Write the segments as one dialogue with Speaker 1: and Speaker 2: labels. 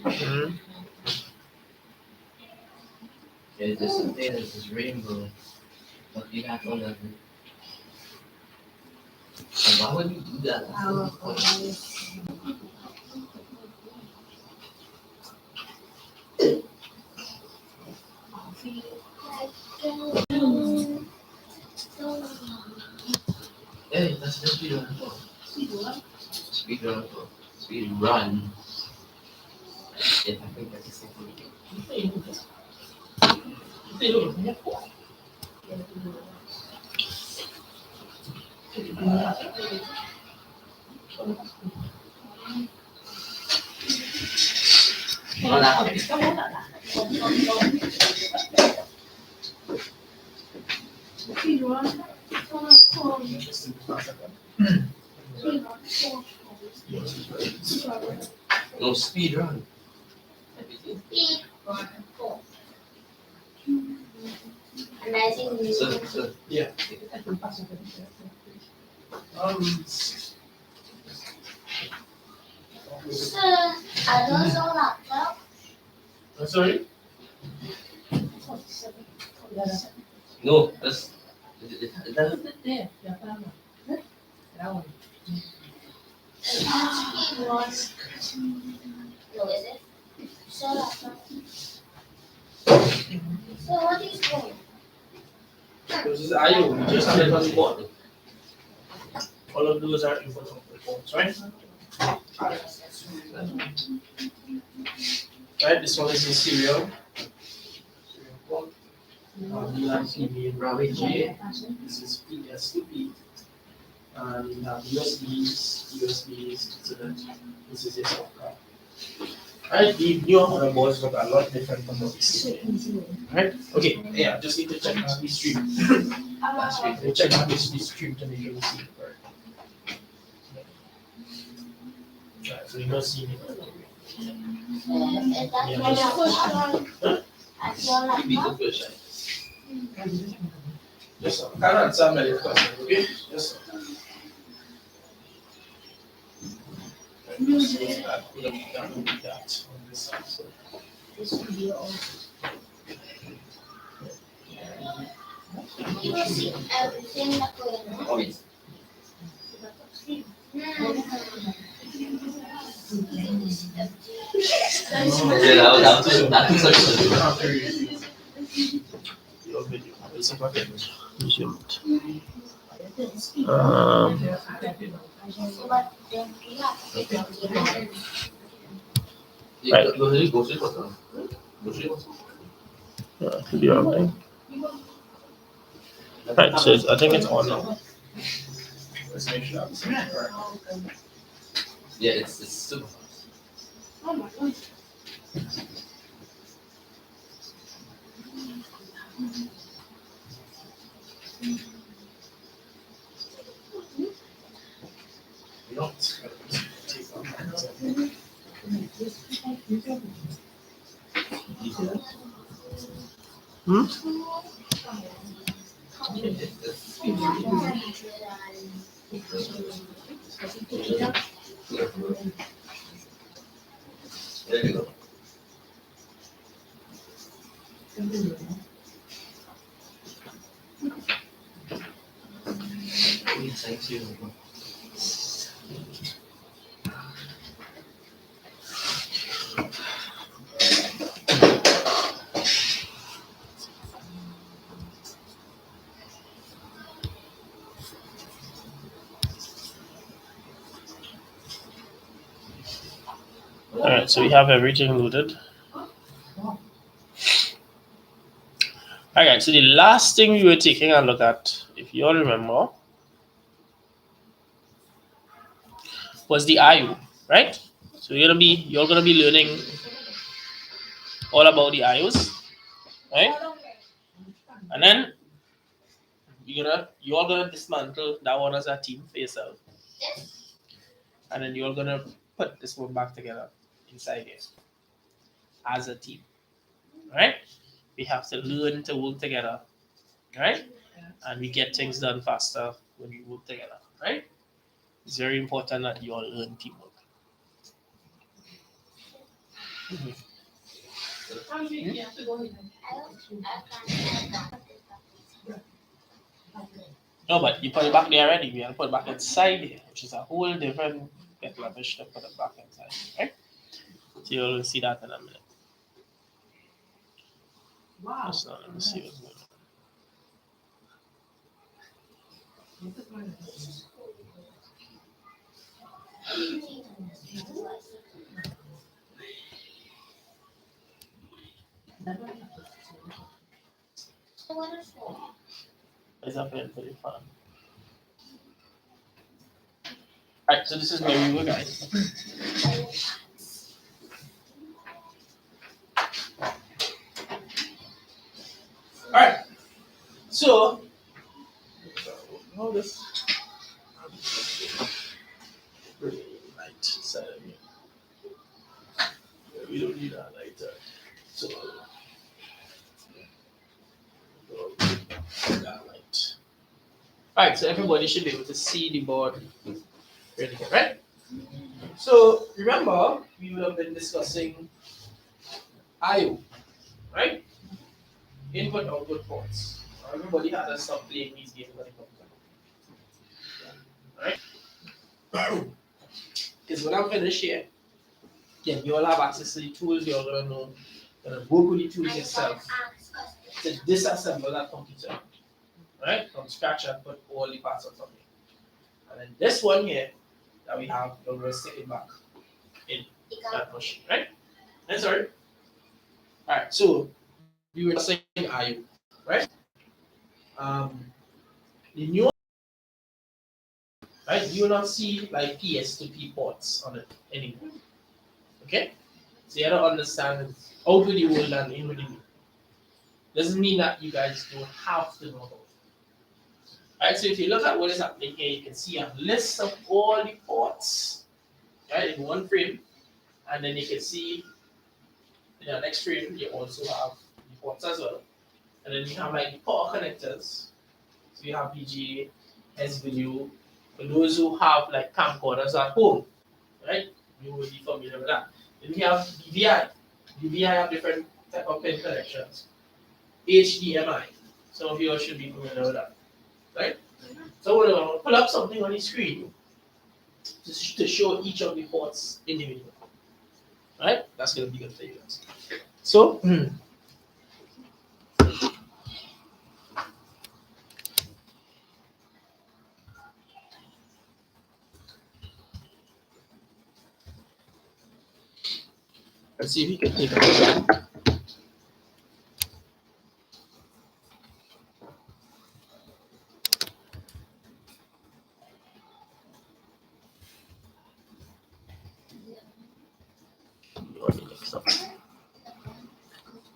Speaker 1: Hmm.
Speaker 2: There's something that's this rainbow, but you got all of it. And why would you do that? Hey, that's the speed run for. Speed run for. Speed run. Yeah, I think that's the same thing. Wala. No speed run. So,
Speaker 1: Yeah. I'm sorry.
Speaker 2: no, that's that,
Speaker 1: This is IO. We just have it on the board. All of those are important reports, right? Right. This one is in serial. This is PS2P. And you have USBs, Ethernet. This is your software. Right, the new motherboards look a lot different from what we see. Right? Okay, yeah, just need to check the stream. We check the stream to make sure we see it correct. Right, so you don't see it.
Speaker 2: be the first.
Speaker 1: Yes, sir. Can't answer many questions, okay? Yes, sir. That on this side. So.
Speaker 2: Oh, yes. Yeah, that was such
Speaker 1: After your video, I will see if I can resume it. Right. Yeah, should be alright. Right, so I think it's on now. Let's make sure that's correct.
Speaker 2: Yeah, it's super fast.
Speaker 1: You don't take on that. Hmm?
Speaker 2: There you go. Thank you.
Speaker 1: Alright, so we have everything loaded. Alright, so the last thing we were taking a look at, if you all remember, was the IO, right? So you're gonna be learning all about the IOs, right? And then you're gonna dismantle that one as a team for yourself. And then you're gonna put this one back together inside here as a team. Right? We have to learn to work together. Right? And we get things done faster when we work together. Right? It's very important that you all learn teamwork. No, but you put it back there already. We have to put it back inside here, which is a whole different kettle of fish to put it back inside. Right? So you'll see that in a minute.
Speaker 3: Wow.
Speaker 1: Just now, let me see what's going on. It's happening pretty fun. Alright, so this is where we were, guys. Alright, so all this light side of here. We don't need that lighter. So that light. Alright, so everybody should be able to see the board really good, right? So remember, we would have been discussing IO, right? Input output ports. Everybody had to stop playing these games when it comes to alright? Because when I'm finished here, then you all have access to the tools, you're gonna know, work with the tools yourself to disassemble that computer, right? From scratch and put all the parts on something. And then this one here that we have, you're gonna stick it back in that machine, right? That's all right. Alright, so we were saying IO, right? The new right, you will not see like PS to P ports on it anymore. Okay? So you gotta understand out with the old and in with the new. Doesn't mean that you guys don't have to know about it. Alright, so if you look at what is happening here, you can see a list of all the ports, right, in one frame, and then you can see in the next frame you also have the ports as well. And then you have like the power connectors. So you have VGA, S video. For those who have like camcorders at home, right? You will be familiar with that. Then we have DVI. DVI have different type of pin connections. HDMI. Some of you should be familiar with that, right? So we're going to pull up something on the screen to show each of the ports individually, right? That's going to be good for you guys. So, let's see if we can take a look.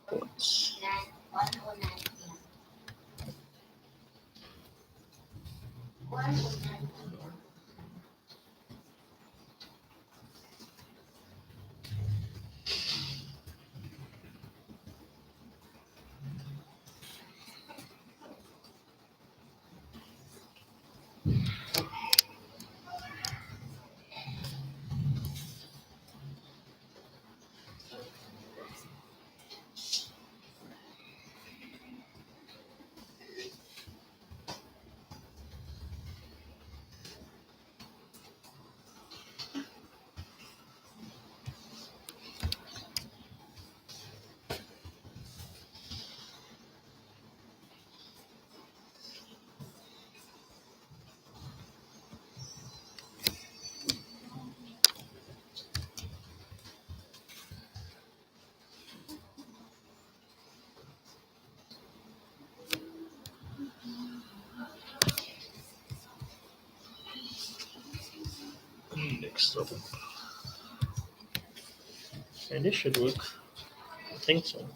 Speaker 1: Ports. Next up. And this should work. I think so.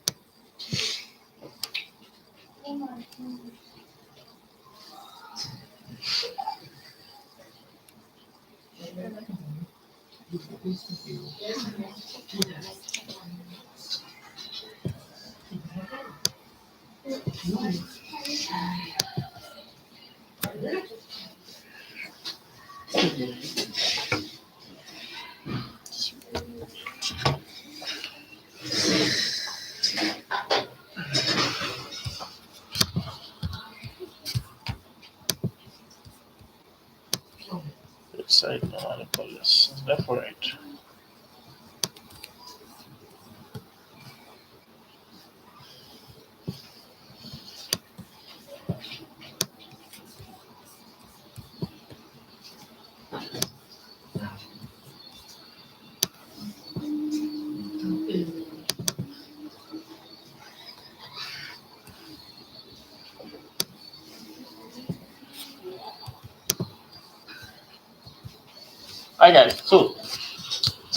Speaker 1: Alright guys, so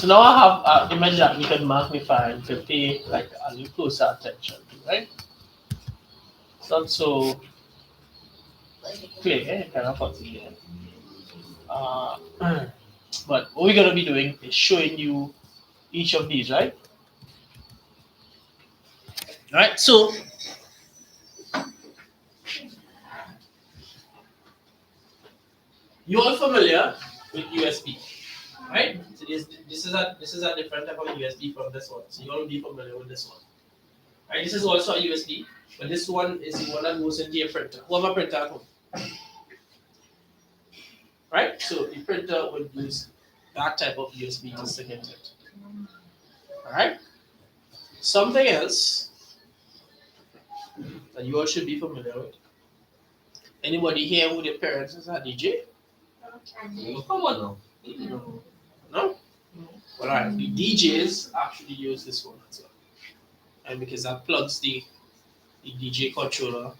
Speaker 1: now I have an image that we can magnify and to pay like a little closer attention to, right? It's not so clear, kind of fuzzy here. But what we're gonna be doing is showing you each of these, right? Alright, so you all familiar with USB, right? So this is a different type of USB from this one. So you all will be familiar with this one. Right? This is also a USB, but this one is the one that goes into your printer. Who have a printer at home? Right? So the printer would use that type of USB to stick into it. Alright? Something else that you all should be familiar with. Anybody here who their parents is a DJ?
Speaker 2: Come on now.
Speaker 1: No? Well, alright. The DJs actually use this one as well. And because that plugs the DJ controller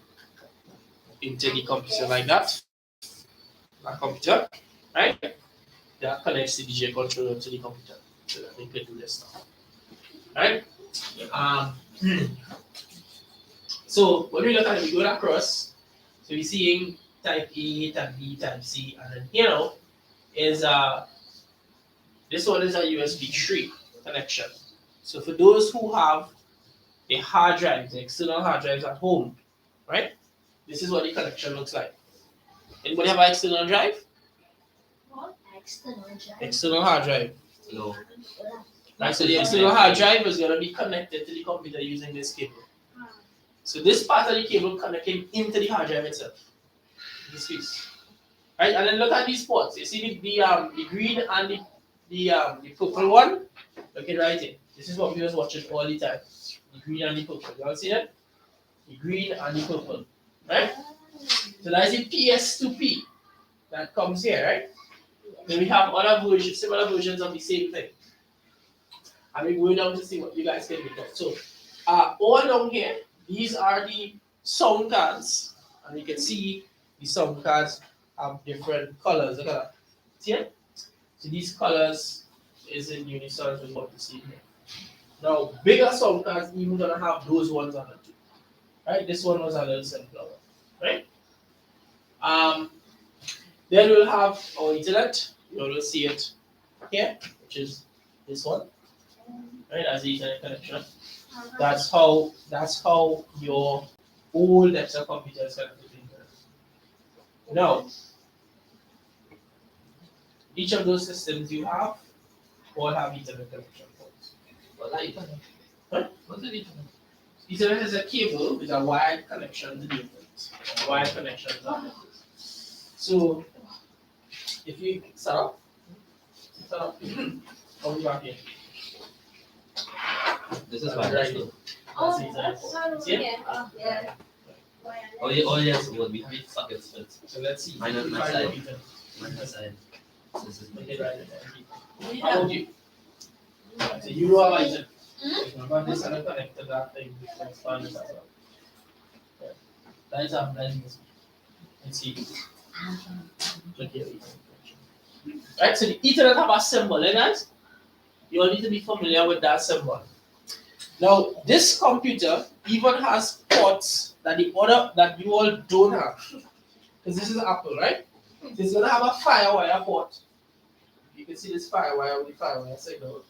Speaker 1: into the computer like that. That computer, right? That connects the DJ controller to the computer so that they can do this stuff. Right? So when we look at it, we go across. So we're seeing type A, type B, type C, and then here now is this one is a USB 3 connection. So for those who have a hard drive, the external hard drives at home, right? This is what the connection looks like. Anybody have an external drive?
Speaker 3: What? External drive?
Speaker 1: External hard drive.
Speaker 2: No.
Speaker 1: Right, so the external hard drive is going to be connected to the computer using this cable. So this part of the cable connecting into the hard drive itself. This piece. Right, and then look at these ports. You see the green and the purple one? Look it right in. This is what we was watching all the time. The green and the purple. You all see that? The green and the purple. Right? So that's the PS2P that comes here, right? Then we have other versions, similar versions of the same thing. And we're going down to see what you guys can make out. So all down here, these are the sound cards. And you can see the sound cards have different colors. Look at that. See it? So these colors is in unison with what you see here. Now, bigger sound cards even gonna have those ones on it too. Right? This one was a little simpler. Right? Then we'll have our Ethernet. You will see it here, which is this one. Right, as the Ethernet connection. That's how your old desktop computer is connected to Ethernet. Now, each of those systems you have all have Ethernet connection ports.
Speaker 2: What's that Ethernet?
Speaker 1: Huh?
Speaker 2: What's that Ethernet?
Speaker 1: Ethernet is a cable with a wired connection to the internet. Wired connection to the internet. So, if you set up, I'll be back here.
Speaker 2: This is why.
Speaker 1: Right.
Speaker 3: Oh,
Speaker 1: That's
Speaker 3: that's
Speaker 1: Ethernet.
Speaker 3: not
Speaker 1: See it?
Speaker 3: yeah. Yeah.
Speaker 2: Oh yes, well, we have it sockets, but
Speaker 1: So let's see.
Speaker 2: Mine on my
Speaker 1: Find
Speaker 2: side.
Speaker 1: out Ethernet.
Speaker 2: on the side. This is
Speaker 1: Okay, right there. How would you? So you know how Ethernet. Remember this and connect to that thing. That's fine as well. Yeah. That is our blending. Let's see. Look here. Right, so the Ethernet have a symbol, guys? You all need to be familiar with that symbol. Now, this computer even has ports that you all don't have. Because this is Apple, right? So it's gonna have a FireWire port. You can see this FireWire with the FireWire signal.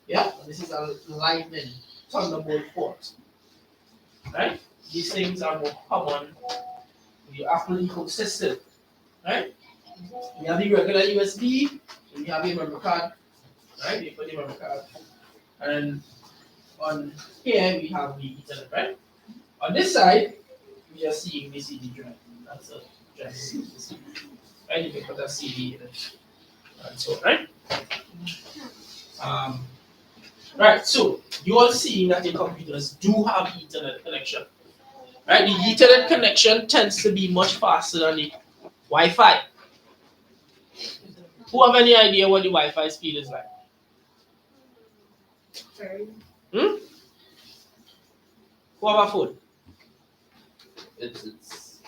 Speaker 1: Yeah, and this is a Lightning Thunderbolt port. Right? These things are more common in the Apple ecosystem. Right? We have the regular USB, we have the memory card, right? You put the memory card. And on here we have the Ethernet, right? On this side, we are seeing the CD drive. That's a drive. Right? You can put a CD in it. And so, right? Right, so you all seeing that your computers do have Ethernet connection. Right? The Ethernet connection tends to be much faster than the Wi-Fi. Who have any idea what the Wi-Fi speed is like? Hmm? Who have a phone?
Speaker 2: It's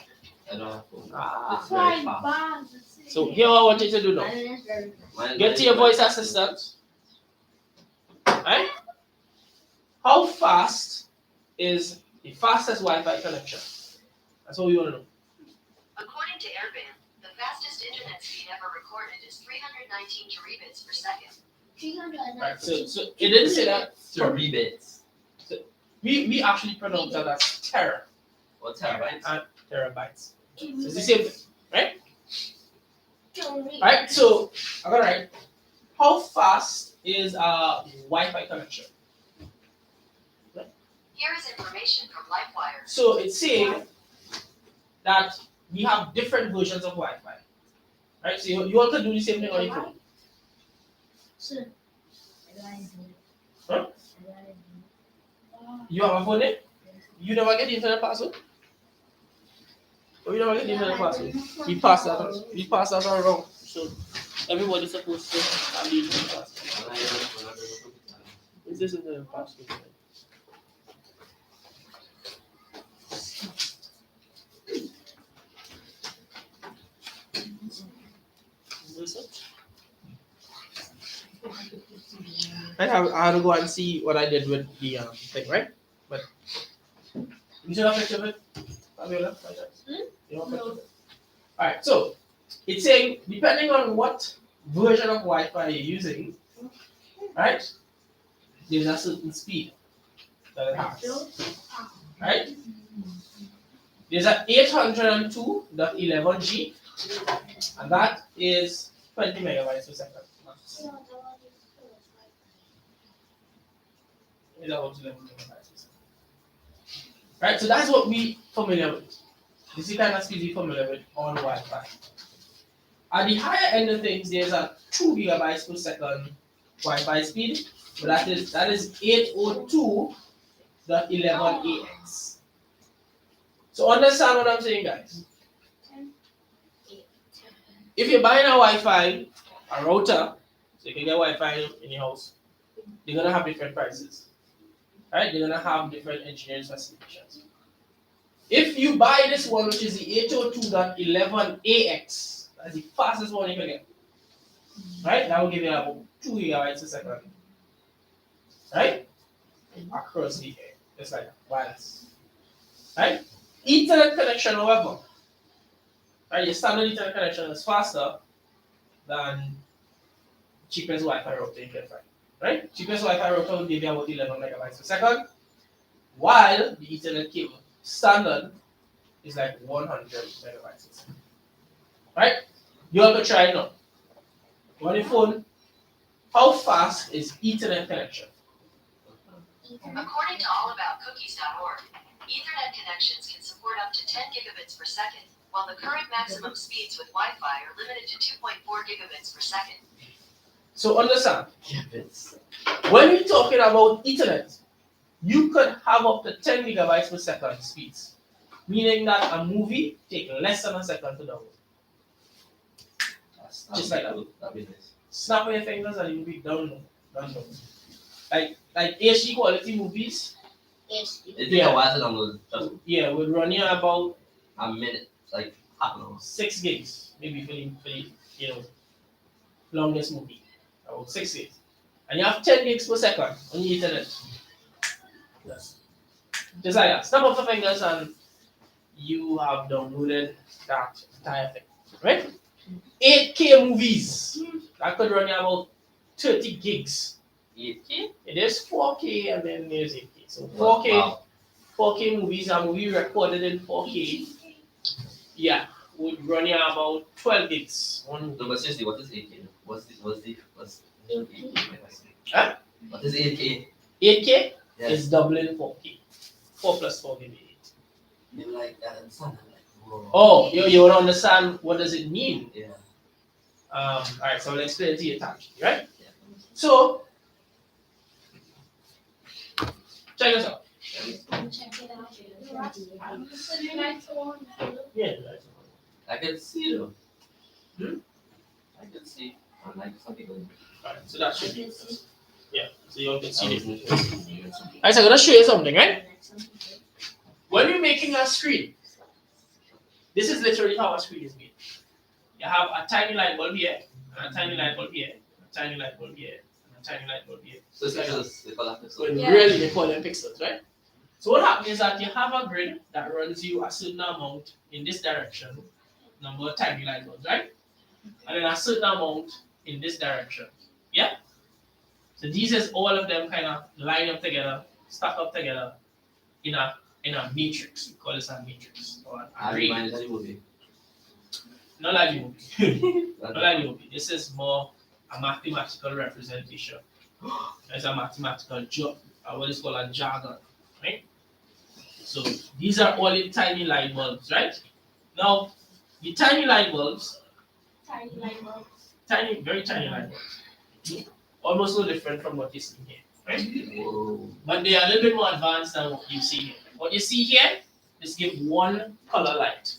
Speaker 2: I don't have phone.
Speaker 1: Ah,
Speaker 2: It's very fast.
Speaker 1: So here what I want you to do now. Get to your voice assistant. Right? How fast is the fastest Wi-Fi connection? That's what we want to know.
Speaker 4: According to Airband, the fastest internet speed ever recorded is 319 terabits per second.
Speaker 1: Right. So it didn't say that.
Speaker 2: Terabits.
Speaker 1: We actually pronounce that as tera.
Speaker 2: What terabytes?
Speaker 1: And terabytes. So it's the same thing, right? Right. So I got it right. How fast is a Wi-Fi connection?
Speaker 4: Here is information from LifeWire.
Speaker 1: So it's saying that we have different versions of Wi-Fi. Right? So you want to do the same thing on your phone. Huh? You have a phone there? You never get the internet password? Or you never get the internet password? We pass that around. So everybody's supposed to have the internet password. Is this internet password? I have to go and see what I did with the thing, right? But you should have picture of it, Fabiola. You know,
Speaker 3: No.
Speaker 1: Alright, so it's saying depending on what version of Wi-Fi you're using, right? There's a certain speed that it has. Right? There's a 802.11g, and that is 20 megabytes per second. Is about 11 megabytes per second. Right, so that's what we familiar with. This is the kind of speed we're familiar with on Wi-Fi. At the higher end of things, there's a 2 gigabytes per second Wi-Fi speed, but that is 802.11ax. So understand what I'm saying, guys. If you're buying a Wi-Fi, a router, so you can get Wi-Fi in your house, they're gonna have different prices. Right? They're gonna have different engineering specifications. If you buy this one, which is the 802.11ax, that's the fastest one you can get. Right? That will give you about 2 gigabytes a second. Right? Across the air. Just like wireless. Right? Ethernet connection, however, right, your standard Ethernet connection is faster than cheapest Wi-Fi router you can find. Right? Cheapest Wi-Fi router will give you about 11 megabytes per second, while the Ethernet cable standard is like 100 megabytes per second. Right? You have to try it now. On your phone, how fast is Ethernet connection?
Speaker 4: According to allaboutcookies.org, Ethernet connections can support up to 10 gigabits per second, while the current maximum speeds with Wi-Fi are limited to 2.4 gigabits per second.
Speaker 1: So understand,
Speaker 2: Gigabits.
Speaker 1: when we're talking about Ethernet, you could have up to 10 gigabytes per second speeds, meaning that a movie takes less than a second to download. Just like that.
Speaker 2: That'd be nice.
Speaker 1: Snap your fingers and you'll be download. Like HD quality movies,
Speaker 2: It takes a while to download. Just
Speaker 1: yeah, would run you about
Speaker 2: a minute, like half an hour.
Speaker 1: 6 gigs, maybe for the longest movie, about 6 gigs, and you have 10 gigs per second on your internet. Yes. Just like that. Snap of your fingers and you have downloaded that entire thing, right? 8K movies that could run you about 30 gigs.
Speaker 2: 8K?
Speaker 1: It is 4K and then there's 8K. So 4K,
Speaker 2: Wow.
Speaker 1: 4K movies, a movie recorded in 4K, yeah, would run you about 12 gigs. One
Speaker 2: No, but seriously, what is 8K? What's 8K?
Speaker 1: Huh?
Speaker 2: What is 8K?
Speaker 1: 8K
Speaker 2: Yes.
Speaker 1: is doubling 4K. 4 plus 4 give you 8.
Speaker 2: You like that sound like whoa.
Speaker 1: Oh, you want to understand what does it mean?
Speaker 2: Yeah.
Speaker 1: Alright, so I'll explain it to you tangibly, right?
Speaker 2: Yeah.
Speaker 1: So, check this out. Yeah, that's
Speaker 2: I can see though.
Speaker 1: Hmm?
Speaker 2: I can see. Unlike some people.
Speaker 1: alright, so that should be. Yeah, so you all can see it.
Speaker 2: it.
Speaker 1: Alright, so I'm going to show you something, right? When you're making a screen, this is literally how a screen is made. You have a tiny light bulb here, and a tiny light bulb here, a tiny light bulb here, and a tiny light bulb here.
Speaker 2: So it's pixels, they call that
Speaker 1: So
Speaker 2: pixels.
Speaker 1: really they call them pixels, right? So what happens is that you have a grid that runs you a certain amount in this direction, number of tiny light bulbs, right? And then a certain amount in this direction. Yeah? So these is all of them kind of line up together, stack up together in a matrix. We call this a matrix or an
Speaker 2: I
Speaker 1: array.
Speaker 2: remind you movie.
Speaker 1: Not like the movie. Not like the movie. This is more a mathematical representation. It's a mathematical job, what is called a jargon, right? So these are all in tiny light bulbs, right? Now, the tiny light bulbs,
Speaker 3: Tiny light bulbs.
Speaker 1: tiny, very tiny light bulbs, almost no different from what you see here, right?
Speaker 2: Whoa.
Speaker 1: But they are a little bit more advanced than what you see here. What you see here is give one color light.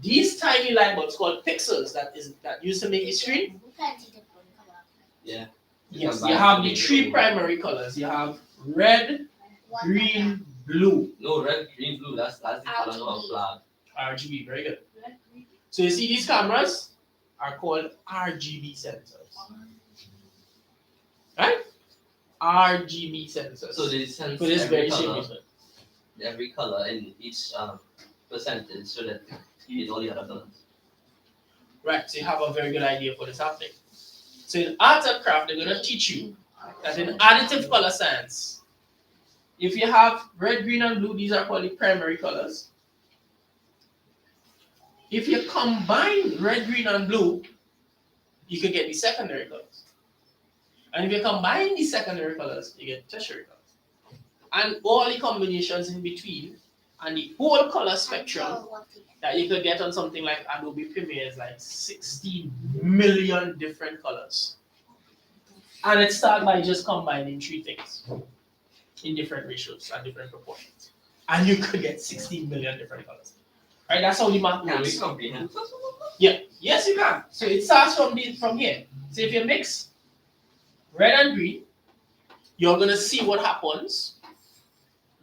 Speaker 1: These tiny light bulbs called pixels that used to make the screen.
Speaker 3: We can't see the color.
Speaker 2: Yeah.
Speaker 1: Yes, you have the three primary colors. You have red,
Speaker 3: One
Speaker 1: green, blue,
Speaker 2: No, red, green, blue. That's the color of our flag.
Speaker 1: RGB. Very good.
Speaker 3: color. Red, green.
Speaker 1: So you see these cameras are called RGB sensors, right? RGB sensors.
Speaker 2: So they sense
Speaker 1: for this
Speaker 2: every
Speaker 1: very same
Speaker 2: color,
Speaker 1: reason.
Speaker 2: every color in each percentage, so that you hit all the other colors.
Speaker 1: Right. So you have a very good idea for this happening. So in art and craft, they're going to teach you that in additive color science, if you have red, green, and blue, these are called the primary colors. If you combine red, green, and blue, you can get the secondary colors. And if you combine the secondary colors, you get tertiary colors. And all the combinations in between, and the whole color spectrum that you could get on something like Adobe Premiere is like 60 million different colors. And it starts by just combining three things in different ratios and different proportions. And you could get 60 million different colors. Right? That's how the math
Speaker 2: Can we
Speaker 1: works.
Speaker 2: comprehend?
Speaker 1: Yeah, yes you can. So it starts from here. So if you mix red and green, you're gonna see what happens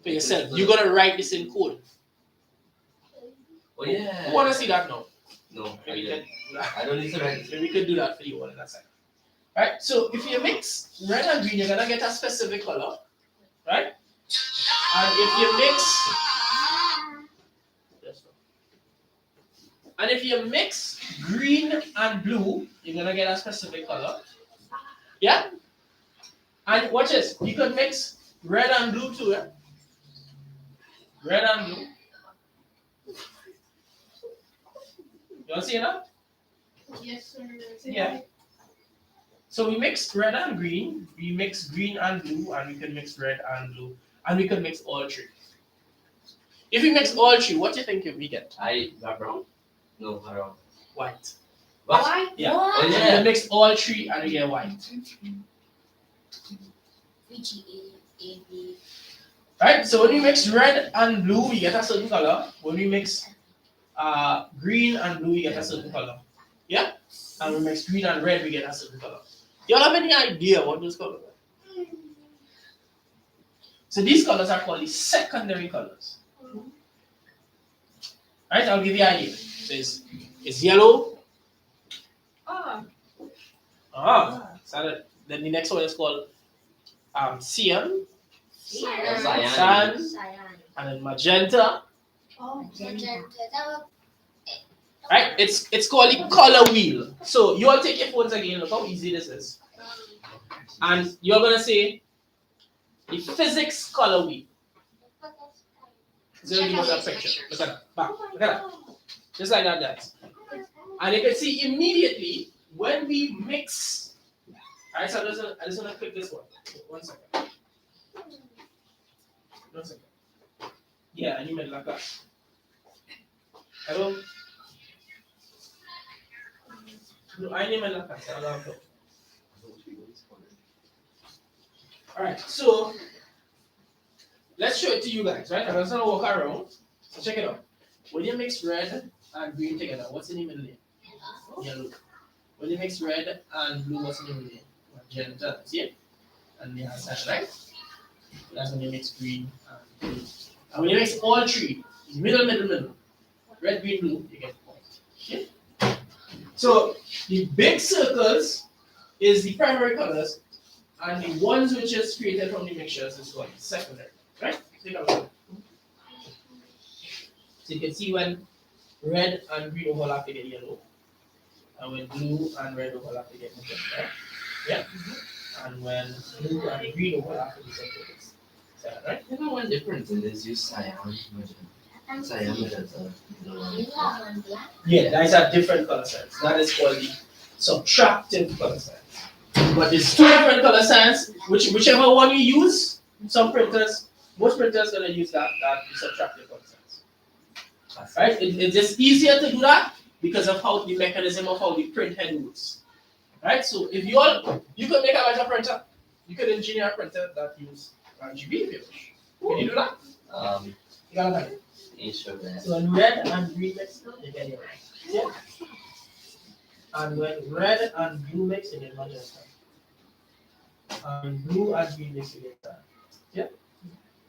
Speaker 1: for yourself. You're gonna write this in code.
Speaker 2: Oh yeah.
Speaker 1: Who wanna see that now?
Speaker 2: No,
Speaker 1: Maybe
Speaker 2: I don't need to write.
Speaker 1: we could do that for you all in a second. Right? So if you mix red and green, you're gonna get a specific color, right? And if you mix green and blue, you're gonna get a specific color. Yeah? And watch this. You could mix red and blue too, yeah? Red and blue. You want to see that?
Speaker 3: Yes, sir.
Speaker 1: Yeah. So we mix red and green, we mix green and blue, and we can mix red and blue, and we can mix all three. If we mix all three, what do you think we get?
Speaker 2: Brown? No, brown.
Speaker 1: White.
Speaker 3: Why?
Speaker 1: Yeah.
Speaker 2: Oh,
Speaker 3: What?
Speaker 1: So
Speaker 2: yeah.
Speaker 1: we mix all three and we get white.
Speaker 3: VGA.
Speaker 1: Right? So when we mix red and blue, we get a certain color. When we mix green and blue, we get a certain color. Yeah? And when we mix green and red, we get a certain color. You all have any idea what those colors are? So these colors are called the secondary colors. Right? I'll give you an idea. So it's yellow. So then the next one is called cyan,
Speaker 2: Cyan.
Speaker 1: and then magenta. Right? It's called the color wheel. So you all take your phones again. Look how easy this is. And you're gonna say the physics color wheel. So you that picture. Look at that. Back. Look at that. Just like that, guys. And you can see immediately when we mix. Alright, so I just want to click this one. 1 second. 1 second. Yeah, and you made like that. Hello? No, I name it like that. So I'll go. Alright, so let's show it to you guys, right? I'm just gonna walk around. So check it out. When you mix red and green together, what's in the middle there? Yellow. When you mix red and blue, what's in the middle there? Magenta. See it? And the other side, right? That's when you mix green and blue. And when you mix all three, middle, red, green, blue, you get white. Okay? So the big circles is the primary colors, and the ones which is created from the mixtures is called secondary. Right? Take a look. So you can see when red and green overlap, they get yellow. And when blue and red overlap, they get magenta. Yeah? And when blue and green overlap, they get purple. Is that right?
Speaker 2: You know one difference in this use cyan magenta. Cyan magenta.
Speaker 1: Yeah, that is a different color science. That is called the subtractive color science. But there's two different color science, whichever one you use, most printers gonna use that subtractive color science. Right? It's just easier to do that because of how the mechanism of how the print head works. Right? So if you could make a better printer, you could engineer a printer that use RGB if you wish. Can you do that? You gotta have it.
Speaker 2: Sure that.
Speaker 1: So when red and green mix, you get your red. Yeah. And when red and blue mix, you get magenta. And blue and green mix, you get that. Yeah.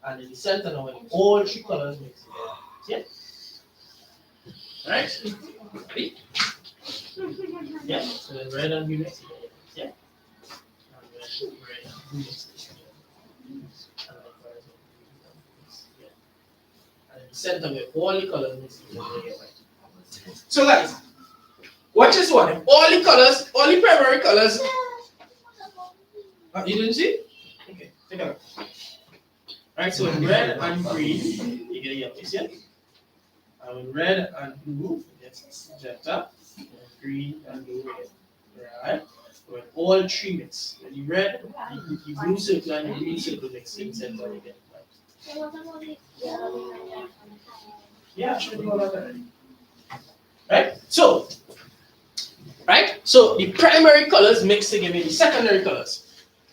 Speaker 1: And in the center now, when all three colors mix together. Yeah. Right? Ready? Yeah. So when red and blue mix together. Yeah. And when red and blue mix together. And likewise when green mix together. And in the center where all the colors mix together, you get white. So guys, watch this one. If all the colors, all the primary colors. You didn't see? Okay, take a look. Alright, so in red and green, you get a yellow, see it? And with red and blue, you get magenta. And green and blue, you get red. When all three mix, when the red, the blue circle and the green circle mix in the center, you get white. Yeah, I showed you all that already. Right? So the primary colors mix to give you the secondary colors.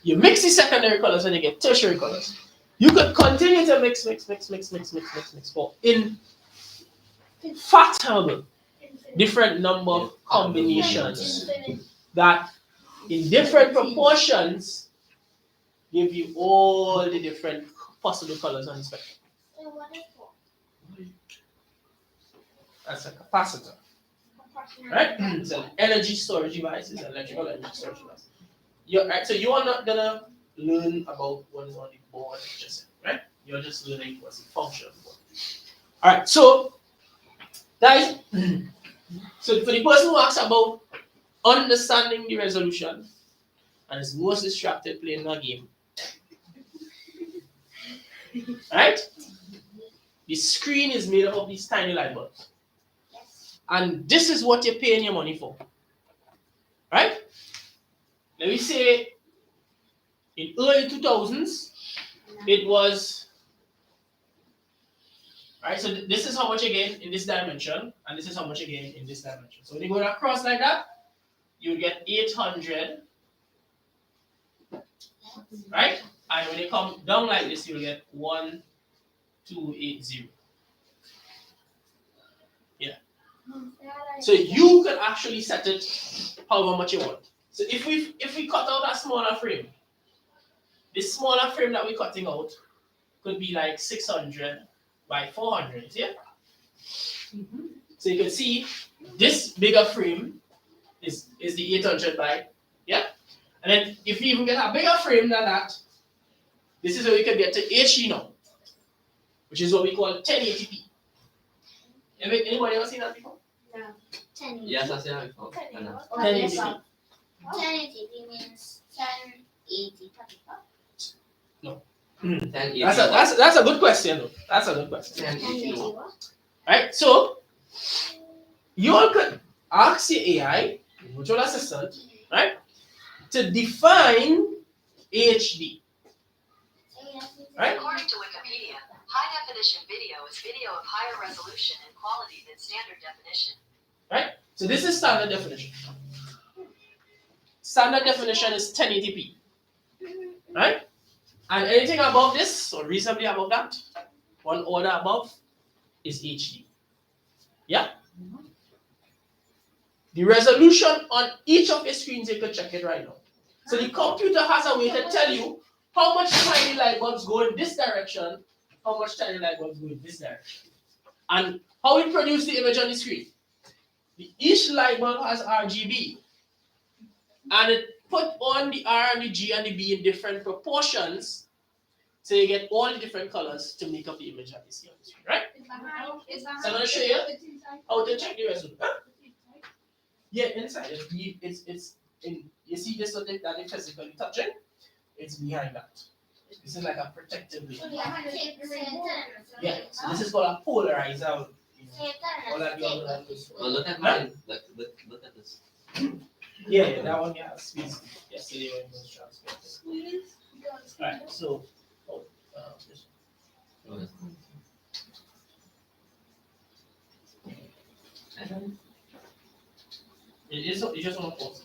Speaker 1: You mix the secondary colors and you get tertiary colors. You could continue to mix for infinitable different number of combinations that in different proportions give you all the different possible colors on the spectrum. That's a capacitor. Right? It's an energy storage device, it's an electrical energy storage device. Right, so you are not gonna learn about what is on the board just right? You're just learning what's the function of the board. Alright, so guys, so for the person who asks about understanding the resolution and is most distracted playing a game. Right? The screen is made up of these tiny light bulbs. And this is what you're paying your money for. Right? Let me say in early 2000s, it was, right, so this is how much again in this dimension, and this is how much again in this dimension. So when you go across like that, you get 800, right? And when you come down like this, you'll get 1280. Yeah. So you can actually set it however much you want. So if we cut out a smaller frame, this smaller frame that we're cutting out could be like 600 by 400, yeah? So you can see this bigger frame is the 800 by, yeah? And then if you even get a bigger frame than that, this is where we can get to HD now, which is what we call 1080p. Anybody else seen that before?
Speaker 3: No. 1080.
Speaker 2: Yes, I see how it goes.
Speaker 1: 1080p.
Speaker 3: 1080 means 1080.
Speaker 1: No.
Speaker 2: 1080.
Speaker 1: That's a good question though. That's a good question.
Speaker 2: 1080.
Speaker 3: what?
Speaker 1: Right? So you all could ask the AI, virtual assistant, right, to define HD. Right?
Speaker 4: According to Wikipedia, high definition video is video of higher resolution and quality than standard definition.
Speaker 1: Right? So this is standard definition. Standard definition is 1080p. Right? And anything above this, or reasonably above that, one order above, is HD. Yeah? The resolution on each of your screens, you can check it right now. So the computer has a way to tell you how much tiny light bulbs go in this direction, how much tiny light bulbs go in this direction, and how it produces the image on the screen. Each light bulb has RGB, and it put on the R and the G and the B in different proportions, so you get all the different colors to make up the image that you see on the screen, right? So I'm gonna show you how to check the resolution. Huh? Yeah, inside. It's in. You see this one that is physically touching? It's behind that. This is like a protective layer. Yeah. So this is called a polarizer. All that you all know.
Speaker 2: Oh, look at mine. Look at this.
Speaker 1: Yeah, that one yeah, squeeze. Yesterday when it was transparent. Alright, so this
Speaker 2: Oh, that's cool. I don't.
Speaker 1: it's just on a pause.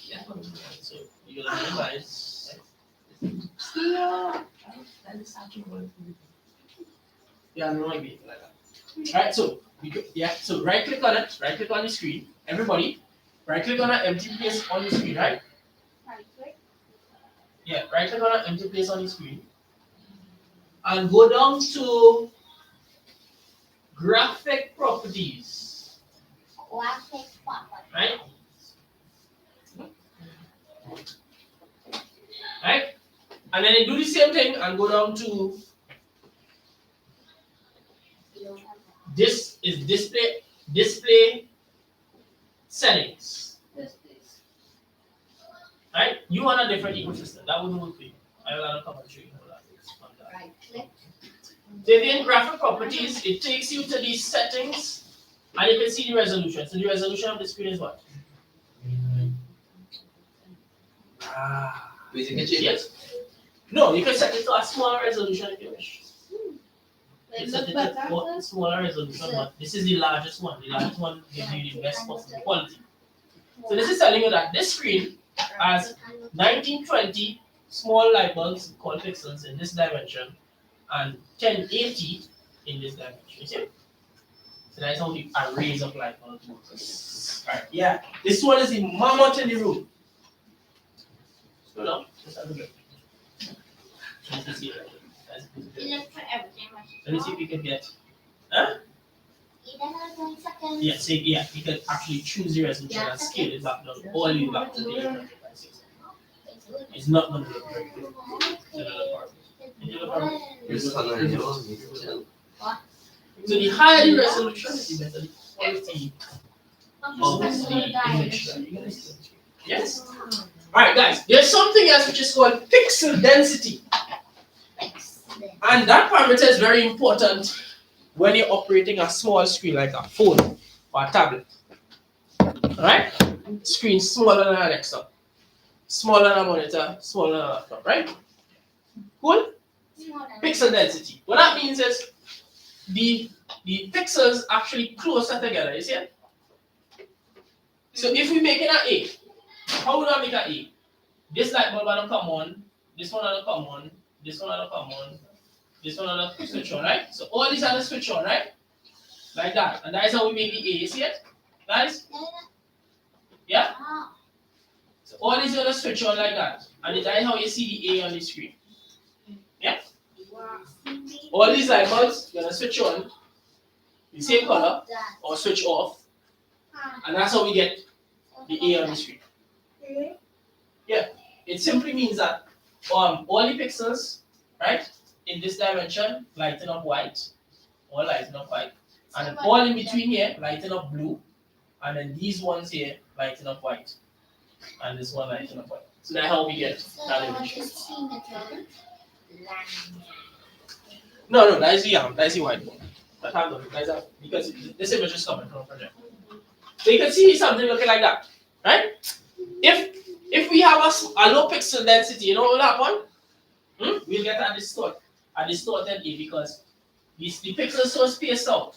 Speaker 2: Yeah.
Speaker 1: So you're gonna minimize.
Speaker 2: Yeah. That is actually what.
Speaker 1: Yeah, no, like that. Alright, so so right click on it, right click on the screen. Everybody, right click on an empty place on the screen, right? Yeah, right click on an empty place on the screen. And go down to graphic properties. Right? Right? And then you do the same thing and go down to this is display settings. Right? You want a different ecosystem. That wouldn't work for you. I will have a comment show you how that is on that.
Speaker 3: Right click.
Speaker 1: So in graphic properties, it takes you to these settings and you can see the resolution. So the resolution of the screen is what?
Speaker 2: Wait, you can change it?
Speaker 1: No, you can set it to a smaller resolution if you wish. You set it to a smaller resolution, but this is the largest one. The largest one gives you the best possible quality. So this is telling you that this screen has 1920 small light bulbs called pixels in this dimension and 1080 in this dimension. You see? So that's how the arrays of light bulbs work. Alright, yeah. This one is the mammoth in the room. Scroll down. Just have a look. Let me see it. Let me see if you can get. Huh? Yeah, see, yeah, you can actually choose the resolution and scale it back down, all the way back to the 800x600. It's not going to look very good.
Speaker 2: You're just coloring your own. You can tell.
Speaker 1: So the higher the resolution, the better the quality of the image that you're going to see. Yes? Alright, guys, there's something else which is called pixel density. And that parameter is very important when you're operating a small screen like a phone or a tablet. Alright? Screen smaller than an Alexa, smaller than a monitor, smaller than a laptop, right? Cool? Pixel density. What that means is the pixels actually closer together, you see it? So if we make it an A, how would I make an A? This light bulb will come on, this one will come on, this one will come on, this one will switch on, right? So all these are the switch on, right? Like that. And that is how we make the A, you see it? Guys? Yeah? So all these are the switch on like that. And that is how you see the A on the screen. Yeah? All these light bulbs, you're gonna switch on the same color or switch off. And that's how we get the A on the screen. Yeah. It simply means that all the pixels, right, in this dimension lighten up white, or lighten up white. And then all in between here lighten up blue. And then these ones here lighten up white. And this one lighten up white. So that's how we get that image. No, that is the white one. Because this image is coming from a project. So you can see something looking like that, right? If we have a low pixel density, you know what will happen? We'll get a distorted A because the pixels so spaced out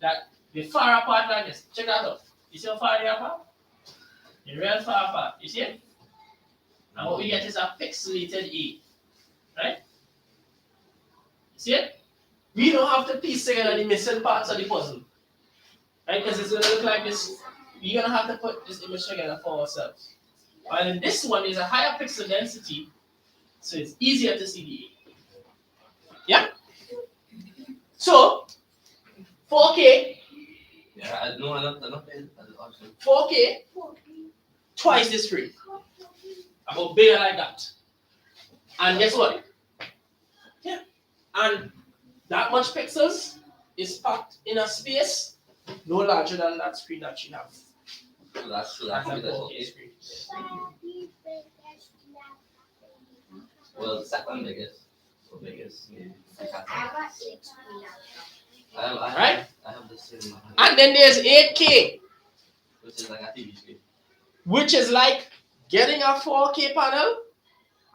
Speaker 1: that they're far apart like this. Check that out. You see how far they are apart? They're real far apart. You see it? And what we get is a pixelated A, right? You see it? We don't have to piece together the missing parts of the puzzle, right? Because it's gonna look like this. We're gonna have to put this image together for ourselves. While in this one is a higher pixel density, so it's easier to see the A. Yeah? So 4K
Speaker 2: Yeah, no, I'm not playing as an option.
Speaker 1: 4K, twice the screen. About bigger like that. And guess what? Yeah. And that much pixels is packed in a space no larger than that screen that you have.
Speaker 2: So that's
Speaker 1: That's a
Speaker 2: that's
Speaker 1: 4K
Speaker 2: okay.
Speaker 1: screen.
Speaker 2: Well, second biggest. So biggest. Yeah.
Speaker 3: I got 6
Speaker 2: I have this same one,
Speaker 1: And then there's 8K,
Speaker 2: which is like a TV screen.
Speaker 1: which is like getting a 4K panel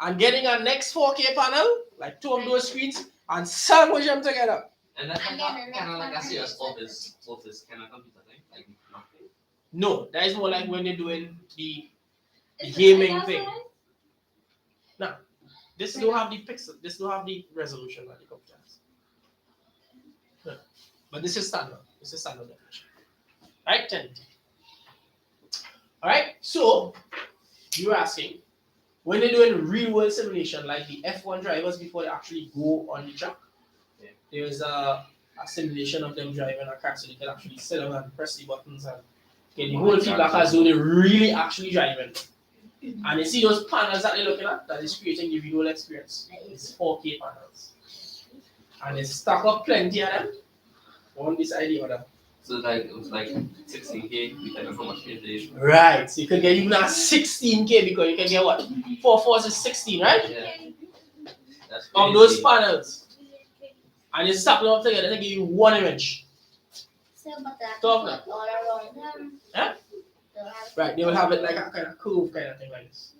Speaker 1: and getting a next 4K panel, like two of those screens, and sandwich them together.
Speaker 2: And that's
Speaker 3: And
Speaker 2: like
Speaker 3: then the
Speaker 2: kind of
Speaker 3: next
Speaker 2: like
Speaker 3: one
Speaker 2: a serious
Speaker 3: is
Speaker 2: office kind of computer thing. Like nothing.
Speaker 1: No, that is more like when they're doing the gaming thing. No, this don't have the pixel. This don't have the resolution that the computer has. No. But this is standard. This is standard definition. Right, 1080. All right. So you're asking when they're doing real world simulation, like the F1 drivers before they actually go on the track.
Speaker 2: Yeah.
Speaker 1: There's a simulation of them driving a car, so they can actually sit down and press the buttons and get the whole feedback as though they're really actually driving. And you see those panels that they're looking at, that is creating the visual experience. It's 4K panels. And they stack up plenty of them, one beside the other.
Speaker 2: So like it was like 16K, depending on how much space they use.
Speaker 1: Right, so you can get even a 16K because you can get what? 4 4 is 16, right?
Speaker 2: Yeah. That's
Speaker 1: Of those
Speaker 2: crazy.
Speaker 1: panels. And you stack them up together to give you one image.
Speaker 3: So, but that
Speaker 1: Talk now.
Speaker 3: all around them.
Speaker 1: Huh?
Speaker 3: They'll have
Speaker 1: Right, they will have it like a kind of curve kind of thing like this.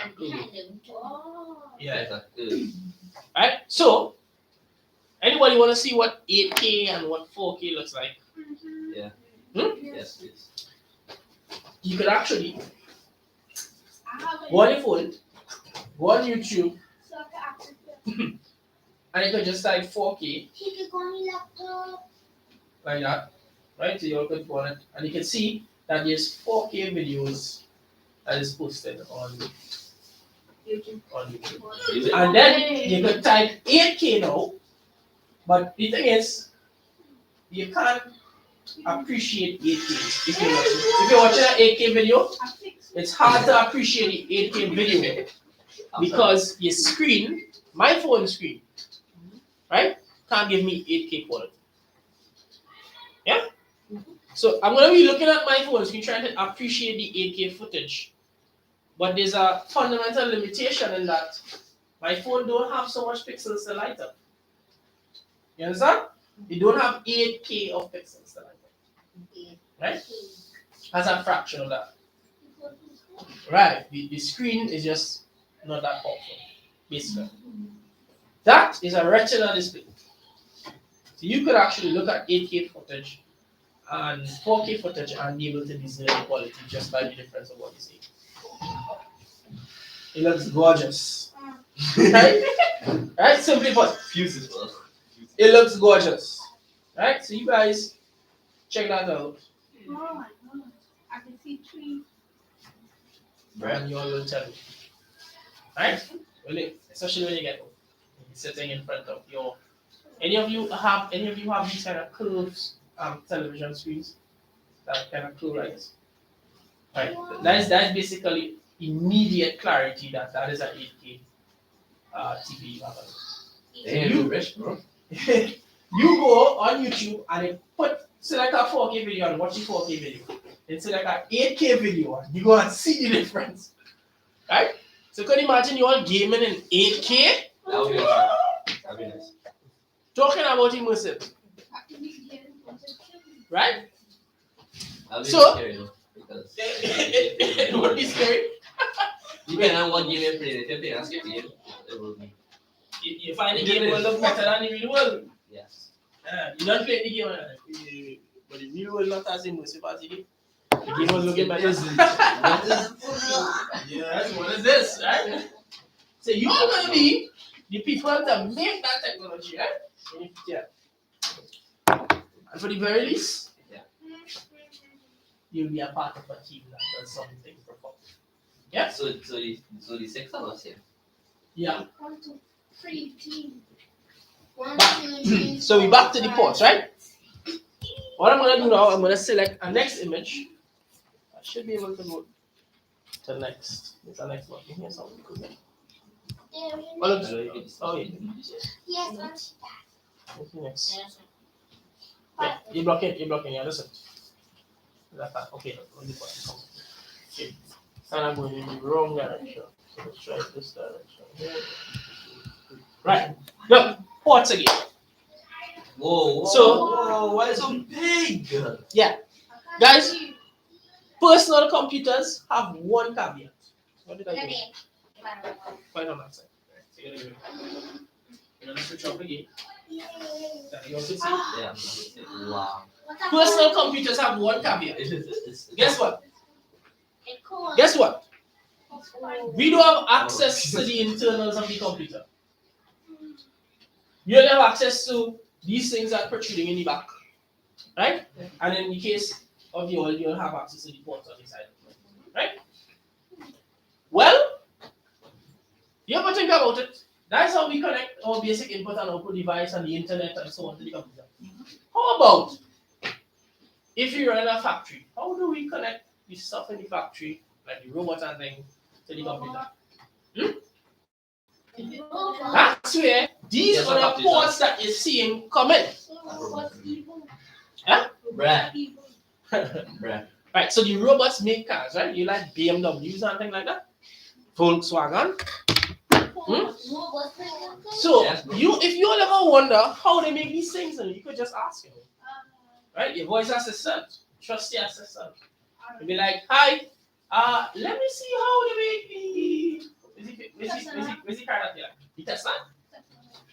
Speaker 3: and behind them. Oh.
Speaker 1: Yeah.
Speaker 2: That's good.
Speaker 1: Right? So, anybody want to see what 8K and what 4K looks like?
Speaker 2: Yes, please.
Speaker 1: You could actually go on your phone, go on YouTube, and you could just type 4K
Speaker 3: He could go on your laptop.
Speaker 1: like that. Right? So you all could go on it. And you can see that there's 4K videos that is posted on YouTube.
Speaker 2: Is it?
Speaker 1: And then you could type 8K now. But the thing is, you can't appreciate 8K if you're watching an 8K video. It's hard to appreciate the 8K video because your screen, my phone screen, right, can't give me 8K quality. Yeah. So I'm gonna be looking at my phone screen trying to appreciate the 8K footage, but there's a fundamental limitation in that my phone don't have so much pixels to light up. You understand? You don't have 8K of pixels to light up, right? As a fraction of that. Right. The screen is just not that powerful, basically. That is a retina display. So you could actually look at 8K footage and 4K footage and be able to discern the quality just by the difference of what you see. It looks gorgeous. Right? Right? Simply put,
Speaker 2: Beautiful.
Speaker 1: it looks gorgeous. Right? So you guys check that out.
Speaker 5: I can see trees.
Speaker 1: And you all will tell me. Right? Really, especially when you get home. You're sitting in front of your any of you have these kind of curves television screens? That kind of curve like this. Right. That is basically immediate clarity that is an 8K TV you have.
Speaker 2: Damn,
Speaker 1: you-
Speaker 2: you rich, bro.
Speaker 1: You go on YouTube and you select a 4K video and watch the 4K video. Then select an 8K video and you go and see the difference. Right? So you can imagine you all gaming in 8K?
Speaker 2: That would be awesome. That'd be nice.
Speaker 1: Talking about immersive. Right?
Speaker 2: That'd be
Speaker 1: So-
Speaker 2: scary though. Because
Speaker 1: It would be scary.
Speaker 2: you can have one game and play it. If they ask you to game, it will be.
Speaker 1: You find the game will look better than the real world.
Speaker 2: Yes.
Speaker 1: You don't play the game, but the real world not as immersive as the game. The game was looking better. Yes, what is this, right? So you're gonna be the people that make that technology, right? Yeah. And for the very least,
Speaker 2: Yeah.
Speaker 1: you'll be a part of a team that does something profound. Yeah?
Speaker 2: So the 6 of us here.
Speaker 1: Yeah.
Speaker 3: 1, 2, 3, team. 1,
Speaker 1: Back.
Speaker 3: 2, 3,
Speaker 1: So we back to the
Speaker 3: 4,
Speaker 1: ports, right? What I'm gonna do now, I'm gonna select a next image. I should be able to go to next. It's the next one. Here something cool. Oh, look. Oh, yeah.
Speaker 3: Yes, what's
Speaker 1: What's next?
Speaker 3: that?
Speaker 1: Yeah, you're blocking, yeah, listen. That's that. Okay, let me put it. Okay. And I'm going in the wrong direction. So let's try this direction here. Right. Look, ports again.
Speaker 2: Whoa,
Speaker 1: So-
Speaker 2: whoa, why is it so big?
Speaker 1: Yeah. Guys, personal computers have one caveat. What did I do? Quite on that side. Right, so you're gonna switch off again. That you want to see.
Speaker 2: Yeah, wow.
Speaker 1: Personal computers have one caveat. Guess what? Guess what? We don't have access to the internals of the computer. You only have access to these things that are protruding in the back. Right? And in the case of you all, you'll have access to the ports on the side. Right? Well, you have to think about it. That's how we connect our basic input and output device and the internet and so on to the computer. How about if you run a factory? How do we connect the stuff in the factory, like the robot and thing, to the computer? That's where these
Speaker 2: Yes,
Speaker 1: are the
Speaker 2: computer.
Speaker 1: ports that you're seeing come in.
Speaker 2: Bruh. Bruh.
Speaker 1: Right, so the robots make cars, right? You like BMWs and things like that? Volkswagen. So
Speaker 2: Yes, bro.
Speaker 1: if you ever wonder how they make these things, then you could just ask him. Right? Your voice assistant, trusty assistant. You'll be like, hi, let me see how they make the where's the car that you like? The Tesla?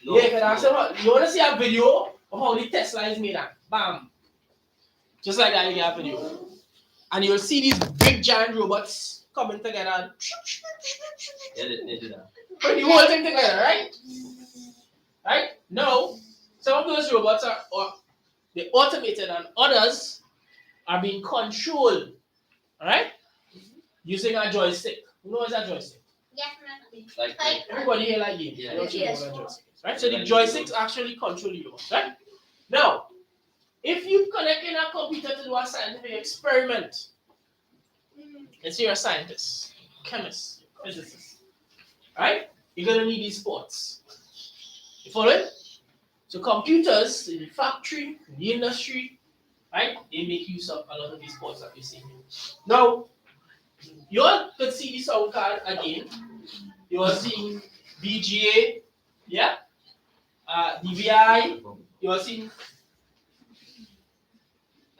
Speaker 2: No.
Speaker 1: Yeah, you can ask them, you wanna see a video of how the Tesla is made at? Bam. Just like that, you get a video. And you'll see these big giant robots coming together and
Speaker 2: Yeah, they do that.
Speaker 1: put the whole thing together, right? Right? No. Some of those robots are they're automated and others are being controlled. Alright? Using a joystick. Who knows a joystick?
Speaker 2: Like,
Speaker 1: Everybody here like games.
Speaker 2: Yeah.
Speaker 1: You know what a joystick is, right? So the joysticks actually control the robots, right? Now, if you connect in a computer to do a scientific experiment, let's say you're a scientist, chemist, physicist, right? You're gonna need these ports. You follow it? So computers in the factory, in the industry, right? They make use of a lot of these ports that you see here. Now, you all could see the sound card again. You are seeing BGA, yeah? DVI, you are seeing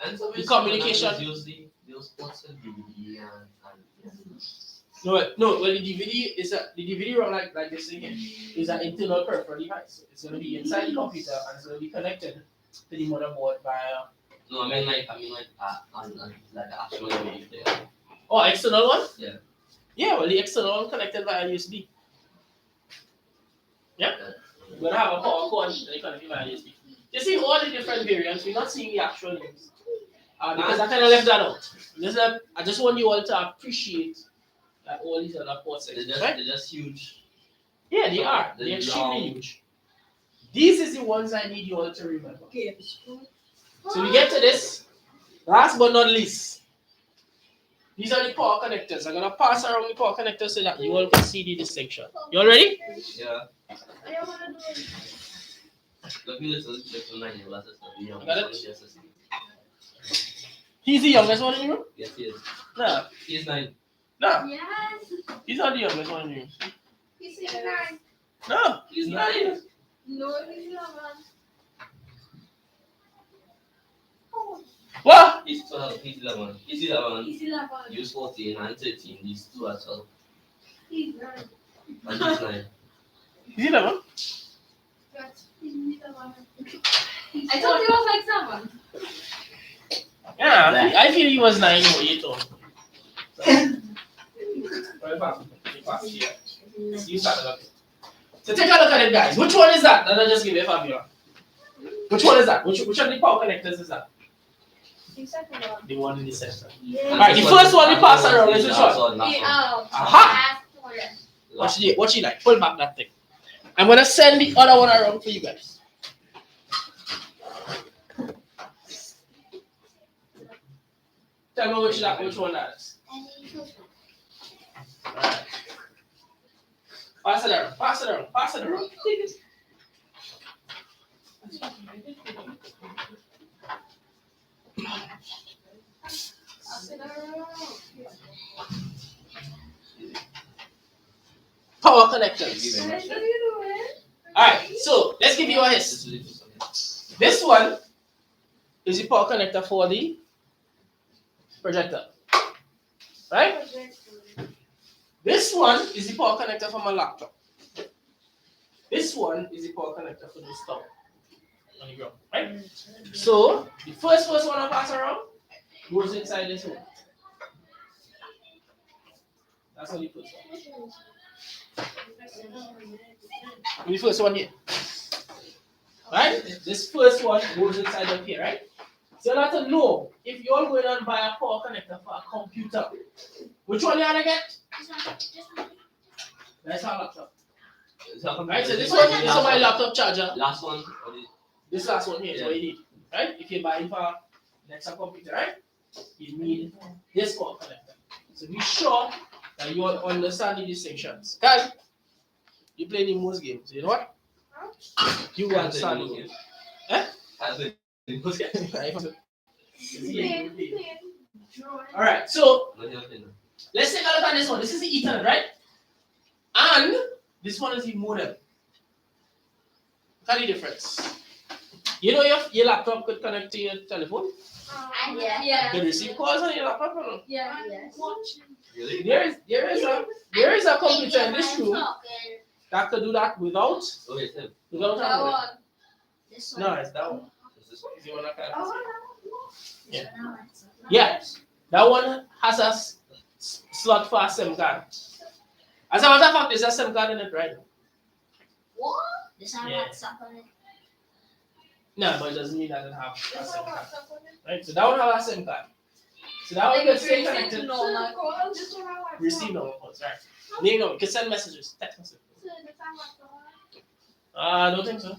Speaker 2: and so
Speaker 1: the communication.
Speaker 2: Use those ports and DVD and
Speaker 1: No, well the DVD is the DVD run like this thing here is an internal peripheral device. It's gonna be inside the computer and it's gonna be connected to the motherboard via
Speaker 2: no, I mean like like the actual wave there.
Speaker 1: oh external one?
Speaker 2: Yeah.
Speaker 1: Yeah, well the external one connected via USB. Yeah? We're gonna have a power cord and you connect it via USB. You see all the different variants, we're not seeing the actual names. Because I kinda left that out. I just want you all to appreciate that all these other ports exist, right?
Speaker 2: They're just huge.
Speaker 1: Yeah, they are. They're extremely huge. These is the ones I need you all to remember. So we get to this. Last but not least, these are the power connectors. I'm gonna pass around the power connectors so that you all can see the distinction. You all ready?
Speaker 2: Yeah. Look at this little 9-year-old sister.
Speaker 1: I got it. He's the youngest one in the room?
Speaker 2: Yes, he is.
Speaker 1: No.
Speaker 2: He's 9.
Speaker 1: No.
Speaker 5: Yes.
Speaker 1: He's not the youngest one in the room.
Speaker 5: He's 9.
Speaker 1: No. He's 9.
Speaker 5: No, he's 11.
Speaker 1: What?
Speaker 2: He's 12. He's 11. He's 11.
Speaker 5: He's 11.
Speaker 2: You're 14 and 13. These two are 12.
Speaker 5: He's 9.
Speaker 2: And he's 9.
Speaker 1: He's 11.
Speaker 5: Yes, he's 11. I thought he was like 7.
Speaker 1: Yeah, I feel he was 9 or 8 or. You started up. So take a look at it, guys. Which one is that? Let me just give you a formula. Which one is that? Which of the power connectors is that?
Speaker 5: The second one.
Speaker 1: The one in the center.
Speaker 5: Yeah.
Speaker 1: Alright, the first one we pass around is which one? Aha! What she like? Pull back that thing. I'm gonna send the other one around for you guys. Tell me which one that is. Alright. Pass it around. Pass it around. Pass it around. Power connectors. Alright, so let's give you a history. This one is the power connector for the projector. Right? This one is the power connector for my laptop. This one is the power connector for the stove on the ground. Right? So the first one I pass around goes inside this one. That's only the first one. The first one here. Right? This first one goes inside of here, right? So you have to know if you're going and buy a power connector for a computer, which one you want to get? That's our laptop. Right? So this one is my laptop charger.
Speaker 2: Last one.
Speaker 1: This last one here is what you need. Right? If you're buying for next computer, right? You need this power connector. So be sure that you understand the distinctions. Guys, you play the most games. You know what? You understand the games. Eh? Alright, so let's take a look at this one. This is the Ethernet, right? And this one is the modem. Look at the difference. You know your laptop could connect to your telephone?
Speaker 3: Yeah.
Speaker 1: You can receive calls on your laptop or no?
Speaker 5: Yeah.
Speaker 2: Really?
Speaker 1: There is a computer in this room that could do that without
Speaker 2: Okay, Tim.
Speaker 1: a
Speaker 5: That
Speaker 1: modem.
Speaker 5: one.
Speaker 3: This
Speaker 1: No, it's that one.
Speaker 2: Is this one?
Speaker 1: Is the one that can-
Speaker 5: Oh,
Speaker 1: Yeah. Yeah, that one has a slot for a SIM card. As a matter of fact, there's a SIM card in it right now.
Speaker 3: What? This has
Speaker 1: Yeah.
Speaker 3: WhatsApp on it.
Speaker 1: No, but it doesn't mean that it have a SIM card. Right? So that one have a SIM card. So that one can stay connected. Receive normal calls, right? No, you can send messages, text messages. I don't think so.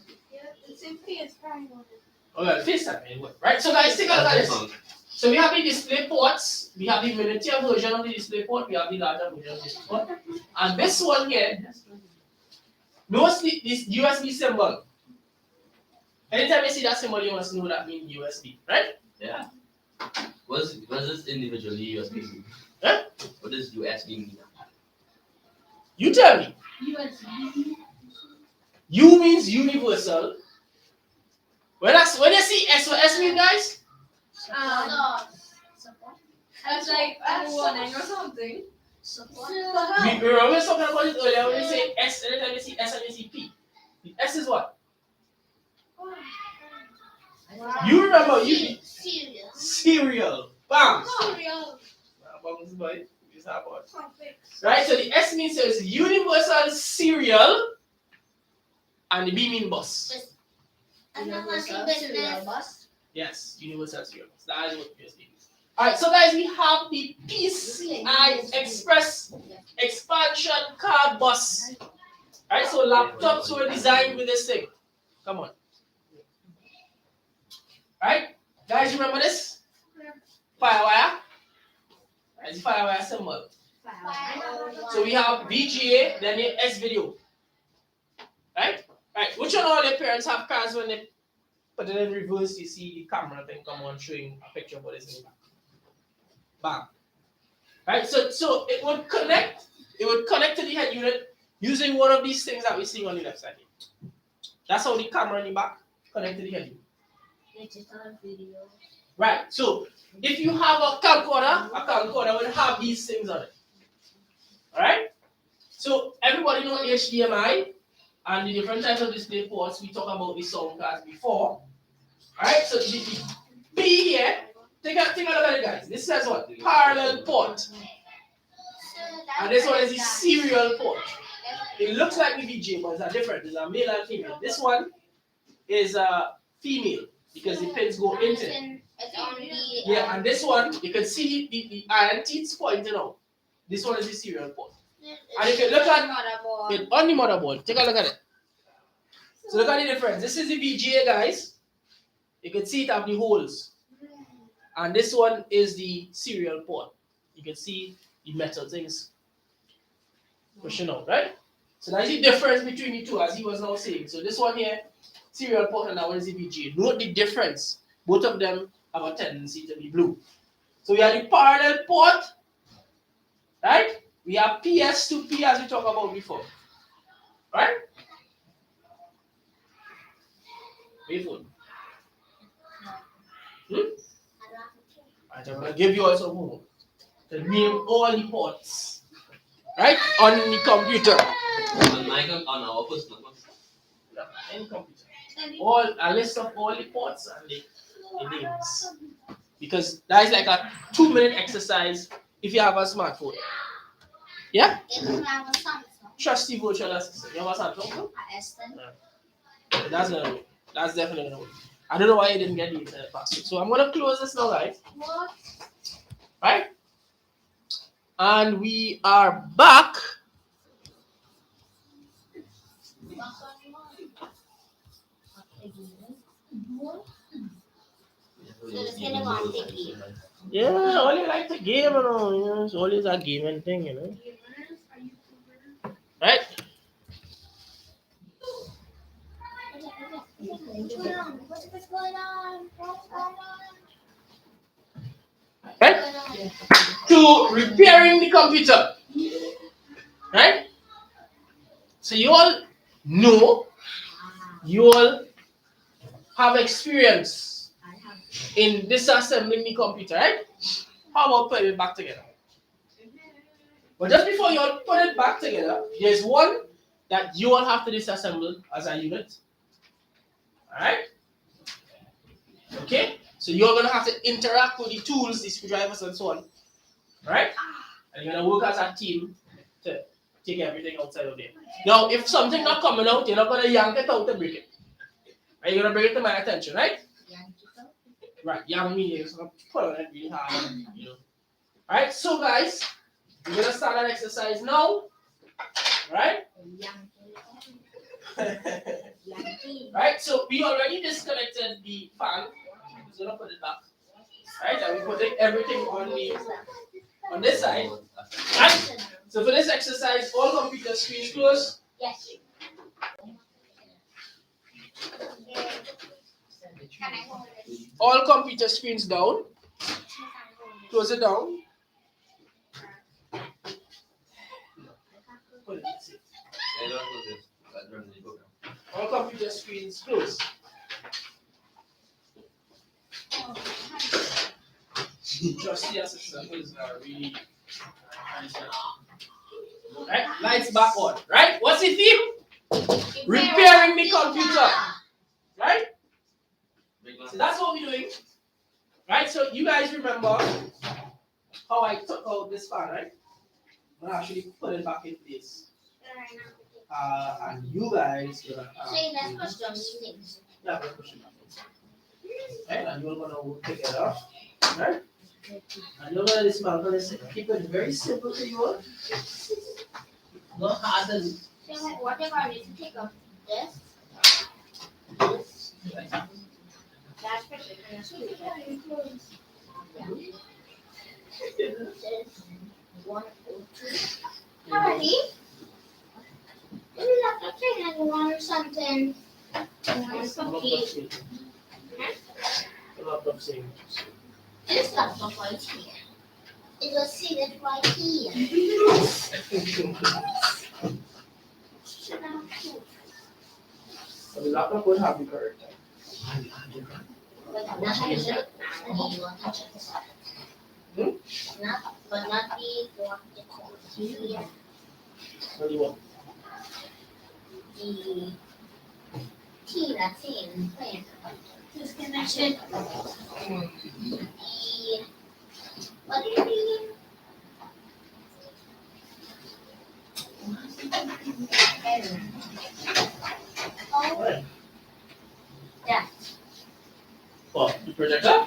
Speaker 1: Okay, FaceTime anyway. Right? So guys, take a look at this. So we have the display ports, we have the miniature version of the display port, we have the larger version of the display port. And this one here, mostly this USB symbol. Anytime you see that symbol, you must know that means USB, right?
Speaker 2: Yeah. What is this individually USB mean?
Speaker 1: Huh?
Speaker 2: What does USB mean?
Speaker 1: You tell me. U means universal. When you see S, what S mean, guys?
Speaker 3: Support.
Speaker 5: That's like warning or something.
Speaker 3: Support.
Speaker 1: We were talking about it earlier when you say S, anytime you see S and you see P. The S is what? You remember, you
Speaker 3: Serious.
Speaker 1: cereal. Bam!
Speaker 5: Cereal.
Speaker 1: Right, so the S means so it's universal serial and the B means bus.
Speaker 3: I'm not
Speaker 5: Universal
Speaker 3: working
Speaker 5: serial
Speaker 3: business.
Speaker 5: bus.
Speaker 1: Yes, universal serial bus. That is what USB means. Alright, so guys, we have the PCI Express expansion card bus. Alright, so laptops were designed with this thing. Come on. Alright, guys, remember this? Firewire. That's the firewire symbol. So we have VGA, then the S video. Right? Right. Which one all your parents have cars when they put it in reverse, you see the camera thing come on showing a picture of what is in the back. Bam. Right? So it would connect to the head unit using one of these things that we're seeing on the left side here. That's how the camera in the back connect to the head unit.
Speaker 3: Digital video.
Speaker 1: Right. So if you have a camcorder will have these things on it. Alright? So everybody know HDMI and the different types of display ports. We talked about the sound cards before. Alright, so the B here, take a look at it, guys. This says what? Parallel port. And this one is the serial port. It looks like the VGA, but it's different. It's a male and female. This one is a female because the pins go into it.
Speaker 3: It's on the
Speaker 1: Yeah, and this one, you can see the iron teeth pointing out. This one is the serial port. And if you look at it on the motherboard, take a look at it. So look at the difference. This is the VGA, guys. You can see it have the holes. And this one is the serial port. You can see the metal things pushing out, right? So that's the difference between the two, as he was now saying. So this one here, serial port, and that one is the VGA. Note the difference. Both of them have a tendency to be blue. So we have the parallel port, right? We have PS to P as we talked about before, right? Wait for it. Right, I'm gonna give you also homework to name all the ports, right, on the computer.
Speaker 2: On our personal one.
Speaker 1: Yeah, any computer. All a list of all the ports and the names. Because that is like a 2-minute exercise if you have a smartphone. Yeah? Trusty virtual assistant. You have a Samsung? Yeah. That's definitely gonna work. I don't know why you didn't get the internet password. So I'm gonna close this now, guys. Right? And we are back. Yeah, only like the game, it's always a gaming thing, Right?
Speaker 3: What's going on?
Speaker 1: Right? To repairing the computer. Right? So you all know, you all have experience in disassembling the computer, right? How about putting it back together? But just before you all put it back together, there's one that you all have to disassemble as a unit. Alright? Okay? So you're gonna have to interact with the tools, the screwdrivers and so on. Right? And you're gonna work as a team to take everything outside of there. Now, if something not coming out, you're not gonna yank it out and break it. Right? You're gonna bring it to my attention, right? Right, yank me, you're gonna put on it really hard, Alright, so guys, we're gonna start an exercise now. Right? Right, so we already disconnected the fan. I'm just gonna put it back. Right, and we're putting everything on this side. Right? So for this exercise, all computer screens closed.
Speaker 3: Yes.
Speaker 1: All computer screens down. Close it down. Put it this way. All computer screens closed. Trusty assistant is really nice. Right? Lights back on. Right? What's the theme? Repairing the computer. Right? So that's what we're doing. Right? So you guys remember how I took out this fan, right? I'm gonna actually put it back in place. And you guys gonna
Speaker 3: let's push those things.
Speaker 1: yeah, we're pushing back. Right? And you're gonna pick it up. Right? And you're gonna dismantle this. Keep it very simple to you all. Not hard and
Speaker 3: So what if I need to take off this? That's pretty good. This 1 or 2. Alrighty. Maybe that's a train and one or something. This stuff was right here. It was seated right here.
Speaker 1: the laptop would have the correct time.
Speaker 3: But not the but not the one here.
Speaker 1: What do you want?
Speaker 3: The key that's in plan. Disconnected. What do you mean? Oh,
Speaker 1: Right.
Speaker 3: that.
Speaker 1: What? The projector?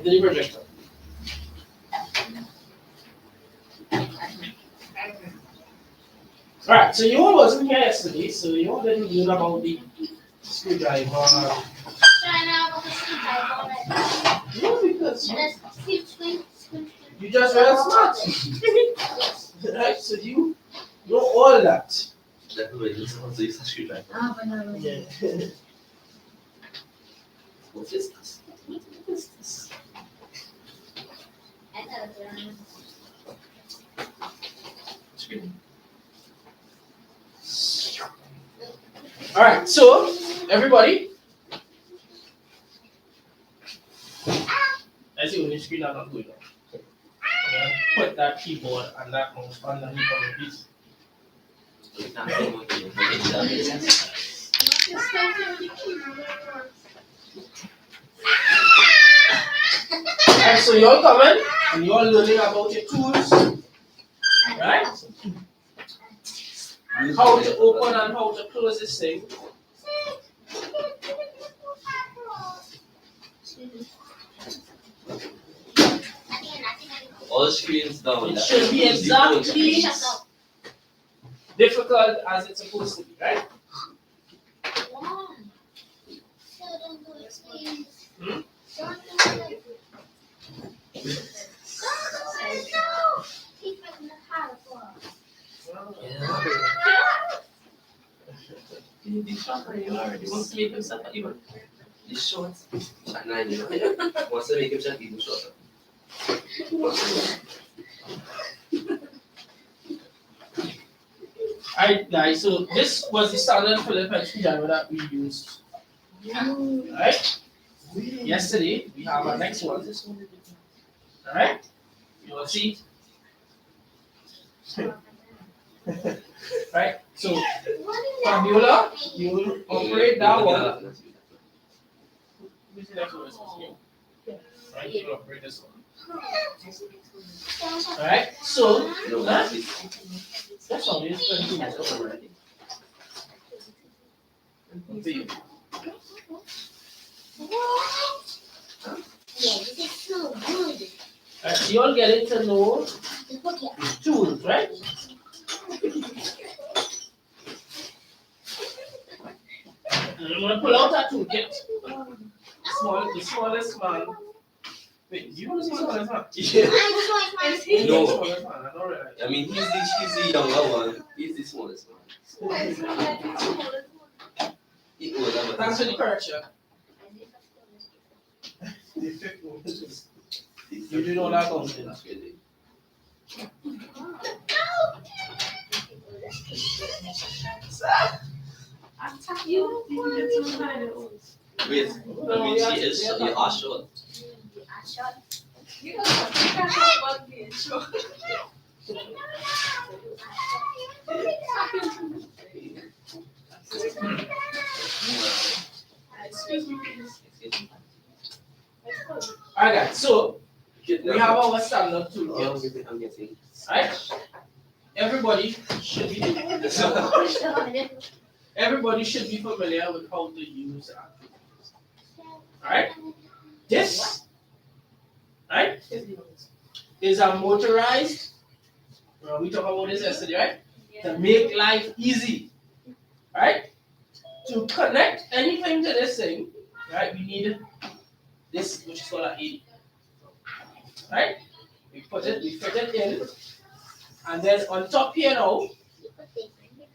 Speaker 1: The projector. Alright, so you all wasn't here yesterday, so you all didn't know about the screwdriver
Speaker 3: trying out with the speed type on it.
Speaker 1: No, because
Speaker 3: And it's speed.
Speaker 1: you just real smart.
Speaker 3: Yes.
Speaker 1: Right? So you know all that.
Speaker 2: Definitely, this is also use a screwdriver.
Speaker 5: Ah, but no.
Speaker 1: Yeah.
Speaker 2: What is this?
Speaker 1: What is this?
Speaker 3: I gotta learn.
Speaker 2: Screen.
Speaker 1: Alright, so everybody. I see when your screen are not going on. Yeah, put that keyboard and that mouse underneath of the piece.
Speaker 2: We can't see what you do.
Speaker 1: Alright, so you're coming and you're learning about your tools, right? How to open and how to close this thing.
Speaker 2: All screens down.
Speaker 1: It should be exactly
Speaker 3: Shut up.
Speaker 1: difficult as it's supposed to be, right?
Speaker 3: Wow. So don't do it, please.
Speaker 1: Hmm?
Speaker 3: Don't do it. Don't do it, no. Keep it in the car for us.
Speaker 2: Can you be shorter? You already want to make himself even. He's short. At 9, you know. Wants to make himself even shorter.
Speaker 1: Alright guys, so this was the standard Philippine screwdriver that we used. Alright? Yesterday, we have our next one. Alright? You will see. Right? So Fabiola, you will operate that one. Which next one is this? Right? You will operate this one. Alright? So
Speaker 2: No,
Speaker 1: huh?
Speaker 2: that's
Speaker 1: That's all it is. 22 minutes already. See.
Speaker 3: Yeah, this is so good.
Speaker 1: Alright, so you all getting to know
Speaker 3: Look here.
Speaker 1: the tools, right? And I'm gonna pull out that toolkit. The smallest man. Wait, do you want to see smallest man?
Speaker 2: Yeah.
Speaker 3: I'm showing my
Speaker 2: No.
Speaker 1: Smallest man, I don't realize.
Speaker 2: I mean, he's the younger one. He's the smallest one. He older, but
Speaker 1: Thanks for the correction. The fifth one is just- You do know that counting.
Speaker 2: That's crazy.
Speaker 5: You get some kind of.
Speaker 2: Wait, I mean, she is you are short.
Speaker 5: You can't bug me and show. Excuse me, please.
Speaker 1: Alright guys, so we have our standard
Speaker 2: Oh,
Speaker 1: toolkit.
Speaker 2: I'm getting.
Speaker 1: Right? Everybody should be everybody should be familiar with how to use that. Alright? This, right, is a motorized. We talked about this yesterday, right? To make life easy, right? To connect anything to this thing, right? We need this, which is called an AD, right? We fit it in, and then on top here now,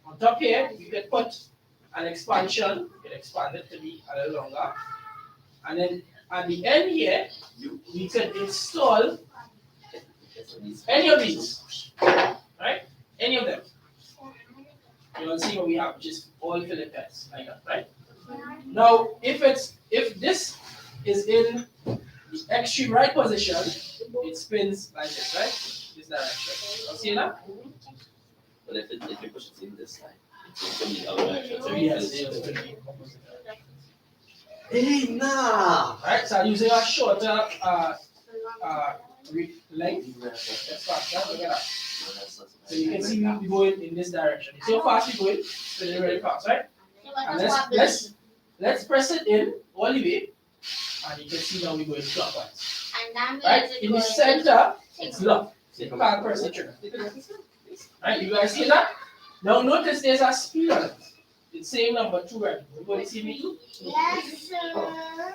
Speaker 1: on top here, you can put an expansion. You can expand it to be a little longer, and then at the end here, we can install any of these, right? Any of them. You will see what we have, which is all Philippines, like that, right? Now, if this is in the extreme right position, it spins like this, right? This direction. You see that?
Speaker 2: But if you push it in this side, it's going to be the other direction. So
Speaker 1: Yes,
Speaker 2: you
Speaker 1: it
Speaker 2: feel
Speaker 1: will be opposite.
Speaker 2: Hey, nah!
Speaker 1: Right, so I'm using a shorter length. That's faster. Look at that. So you can see me going in this direction. You see how fast we going? Spinning really fast, right? And let's press it in all the way, and you can see now we're going clockwise. Right? In the center, it's locked. So you can't press the trigger. Right? You guys see that? Now notice there's a speed on it. It's same number 2, right? Everybody see me too?
Speaker 3: Yes, sir.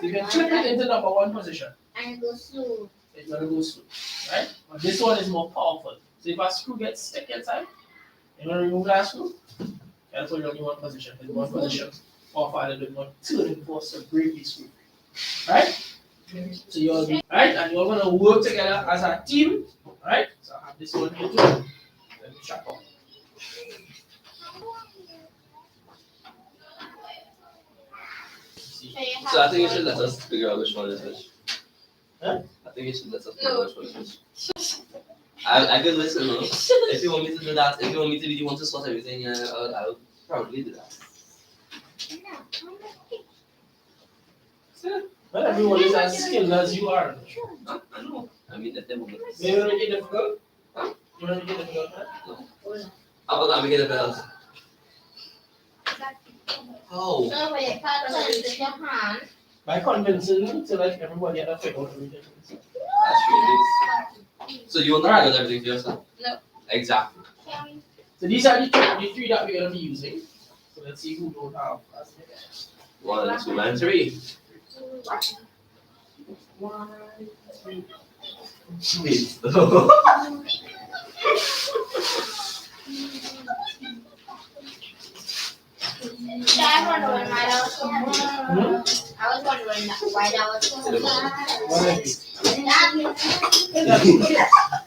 Speaker 1: You can flip it into number 1 position.
Speaker 3: And go slow.
Speaker 1: It's gonna go slow, right? But this one is more powerful. So if a screw gets stuck inside, you're gonna remove that screw and put it on your 1 position. In 1 position, powerful a little bit more turning force to break the screw, right? So you're right, and you're gonna work together as a team, right? So I have this one here too. Let me check out.
Speaker 2: So I think you should let us figure out which one is which.
Speaker 1: Huh?
Speaker 2: I think you should let us figure out which one is which. I could listen, though. If you want me to do that, if you want me to be the one to sort everything, I'll probably do that.
Speaker 1: Well, everyone is as skilled as you are.
Speaker 2: Huh? I know. I mean, let them over.
Speaker 1: Do you want to make it difficult? Huh? You want to make it difficult? Huh?
Speaker 2: How about I make it a belt? How?
Speaker 3: So wait, with your hand.
Speaker 1: By convincing them to let everybody else figure out everything.
Speaker 2: That's really. So you want to figure out everything for yourself?
Speaker 5: No.
Speaker 2: Exactly.
Speaker 1: So these are the three that we're going to be using. So let's see who don't have as many.
Speaker 2: 1, 2, and 3.
Speaker 1: 1, 3.
Speaker 2: Please.
Speaker 3: I was wondering why that was so hard. I was wondering why that was so hard.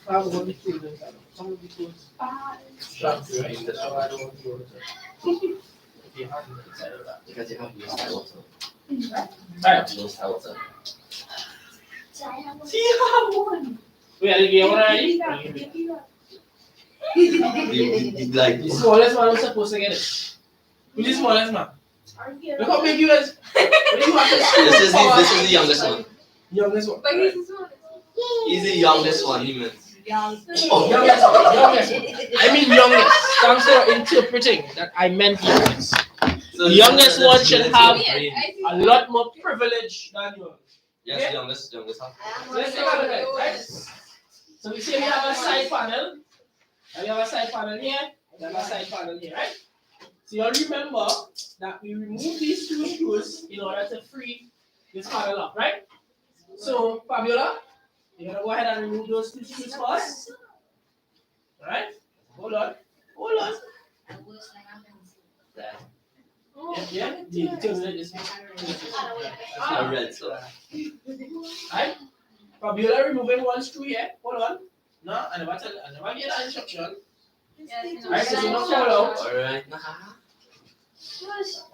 Speaker 1: I'm going to kill them. Some of the tools. Strapped to it. So I don't want to go to the hand inside of that.
Speaker 2: Because you have no style also.
Speaker 1: Right.
Speaker 2: No style also.
Speaker 1: See, you have one. We are getting one already?
Speaker 2: Like
Speaker 1: The smallest one was supposed to get it. Who's the smallest man? Look how big you is.
Speaker 2: this is the youngest one.
Speaker 1: Youngest one.
Speaker 5: But he's the smallest.
Speaker 2: He's the youngest one, he meant.
Speaker 1: Youngest one. Youngest one. I mean youngest. Thanks for interpreting that I meant youngest.
Speaker 2: So
Speaker 1: The youngest one should have
Speaker 5: I
Speaker 1: a lot more privilege than yours.
Speaker 2: Yes, youngest half.
Speaker 1: So let's take a look at it, right? So we say we have a side panel, and we have a side panel here, and we have a side panel here, right? So you'll remember that we remove these 2 screws in order to free this panel up, right? So Fabiola, you're gonna go ahead and remove those 2 screws first. Alright? Hold on. Hold on.
Speaker 2: There.
Speaker 1: Yeah, yeah. Turn it this way.
Speaker 2: I read so.
Speaker 1: Right? Fabiola removing 1 screw here. Hold on. No, I never get that instruction. Right, so you don't fall out.
Speaker 2: Alright.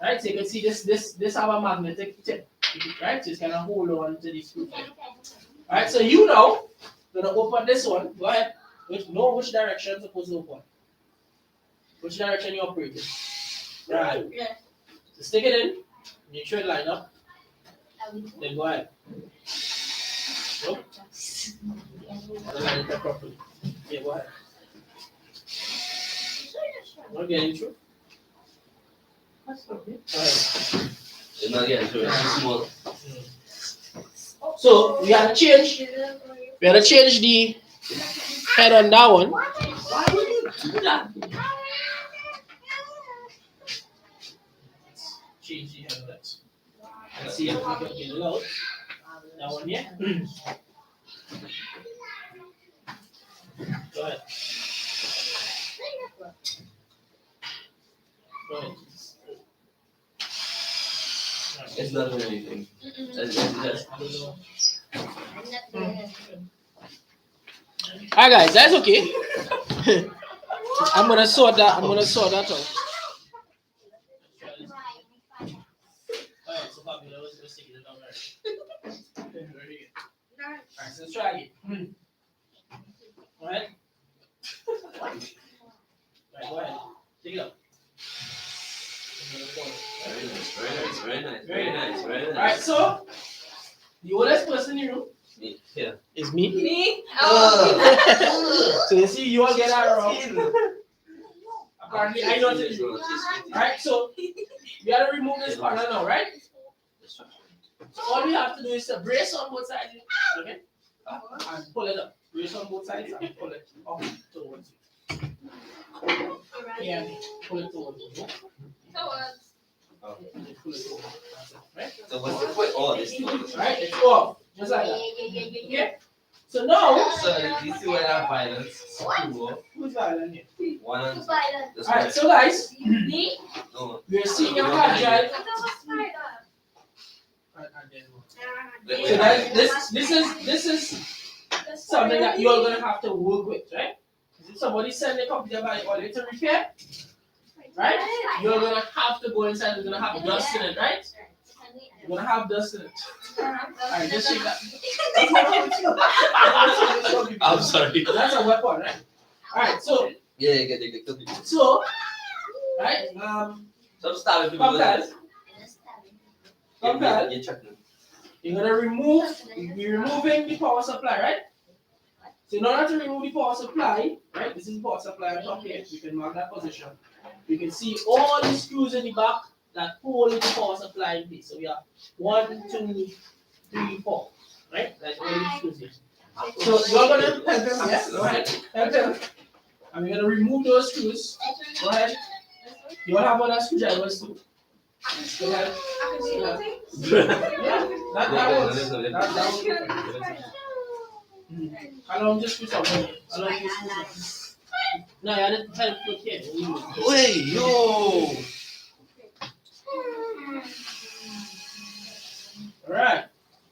Speaker 1: Right, so you can see this have a magnetic tip. Right, so it's gonna hold on to the screw. Alright, so you now gonna open this one. Go ahead. Know which direction it's supposed to open. Which direction you operate in. Right. So stick it in. Make sure it line up. Then go ahead. Nope. Line it up properly. Yeah, go ahead. Not getting through. That's okay. Go ahead.
Speaker 2: It's not getting through, it's too small.
Speaker 1: So we have to change. We have to change the head on that one.
Speaker 2: Why would you do that?
Speaker 1: Change the head on that. And see if we can get it out. That one here. Go ahead. Go ahead.
Speaker 2: It's not doing anything. It's just.
Speaker 1: Alright guys, that's okay. I'm gonna sort that out. Alright, so Fabiola was taking it down right. Very good. Alright, so let's try again. Alright. Alright, go ahead. Take it up.
Speaker 2: Very nice.
Speaker 1: Alright, so the oldest person in the room
Speaker 2: Me, yeah.
Speaker 1: is me.
Speaker 5: Me?
Speaker 1: So you see, you all get that wrong. Apparently, I know it. Alright, so we have to remove this panel now, right? So all we have to do is to brace on both sides, okay? And pull it up. Brace on both sides and pull it up towards you. Yeah, pull it towards you.
Speaker 5: Towards.
Speaker 1: And you pull it over. That's it, right?
Speaker 2: So what's the point? Oh, this one.
Speaker 1: Right? It's off. Just like that. Okay? So now,
Speaker 2: So these two are not violence. Cool.
Speaker 1: who's violent here?
Speaker 2: One on
Speaker 3: Who's violent?
Speaker 2: this
Speaker 1: Alright, so guys,
Speaker 5: Me?
Speaker 2: No.
Speaker 1: we're seeing a hard drive.
Speaker 5: That was spider.
Speaker 1: And then what?
Speaker 2: Wait,
Speaker 1: So
Speaker 2: wait,
Speaker 1: guys, this is something that you're gonna have to work with, right? If somebody send the computer by order to repair, right? You're gonna have to go inside. You're gonna have dust in it, right? You're gonna have dust in it. Alright, just shake that.
Speaker 2: I'm sorry.
Speaker 1: That's a weapon, right? Alright, so
Speaker 2: Yeah, you get the
Speaker 1: so right,
Speaker 2: So stop people.
Speaker 1: come guys, come guys.
Speaker 2: You're checking.
Speaker 1: You're gonna you're removing the power supply, right? So in order to remove the power supply, right? This is the power supply on top here. You can mark that position. You can see all the screws in the back that hold the power supply in place. So we have 1, 2, 3, 4, right? That's all the screws here. So you're gonna help him, yeah? Go ahead, help him. And we're gonna remove those screws. Go ahead. You all have other screwdrivers too. Go ahead. Yeah, that works. That works. Allow him just put something. Allow him just put something. No, I didn't help with him.
Speaker 2: Wait, yo.
Speaker 1: Alright.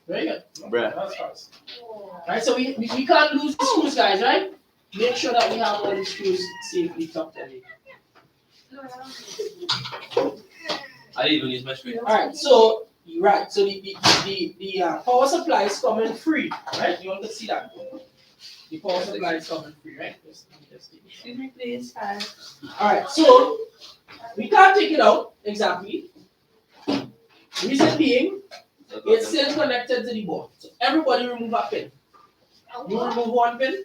Speaker 1: Very good.
Speaker 2: Bruh.
Speaker 1: That's fast. Alright, so we can't lose the screws, guys, right? Make sure that we have all the screws safely tucked in.
Speaker 2: I didn't even use my screen.
Speaker 1: Alright, so the power supply is coming free, right? You all can see that. The power supply is coming free, right?
Speaker 5: Excuse me, please.
Speaker 1: Alright, so we can't take it out exactly. Reason being, it's still connected to the board. So everybody remove a pin. You remove one pin.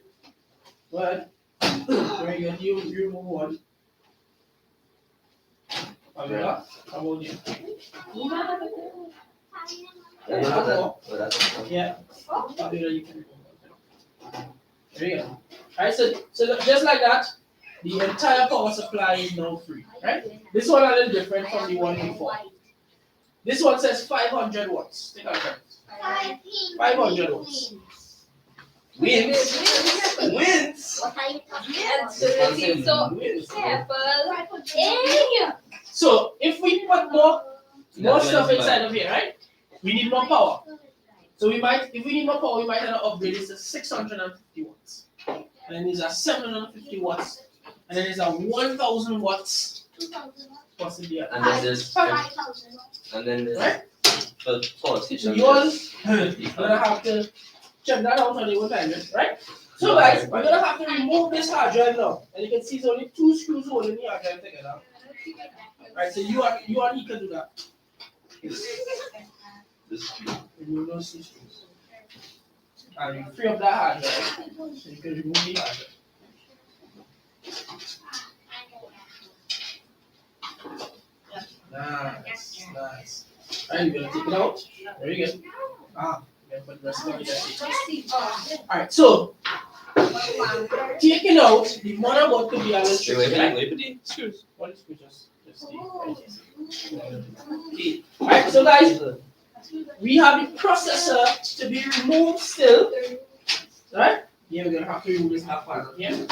Speaker 1: Go ahead. Very good. You remove one. Pamela, how about you? Yeah. Pamela, you can remove one pin. Very good. Alright, so just like that, the entire power supply is now free. Right? This one a little different from the one before. This one says 500 watts. Take a look at it. 500 watts.
Speaker 2: Wins. Wins.
Speaker 3: What are you talking
Speaker 5: Yes,
Speaker 3: about?
Speaker 5: so careful. Hey!
Speaker 1: So if we put more stuff inside of here, right? We need more power. So if we need more power, we might have to upgrade this to 650 watts. And then there's a 750 watts. And then there's a 1000 watts. Possibly.
Speaker 2: And then there's
Speaker 3: 5,000.
Speaker 2: and then there's
Speaker 1: Right?
Speaker 2: pause.
Speaker 1: So you all gonna have to check that out on the own time, right? So guys, we're gonna have to remove this hard drive now. And you can see it's only 2 screws holding the hard drive together. Alright, so you and he can do that. Remove those 2 screws. And you free up that hard drive. So you can remove the hard drive. Nice. Alright, you're gonna take it out. Very good. You're gonna put the rest of it. Alright, so taking out the motherboard could be a little tricky, right?
Speaker 2: Wait, the screws.
Speaker 1: One screw just stay right here. Alright, so guys, we have the processor to be removed still. Right? Yeah, we're gonna have to remove this half panel here.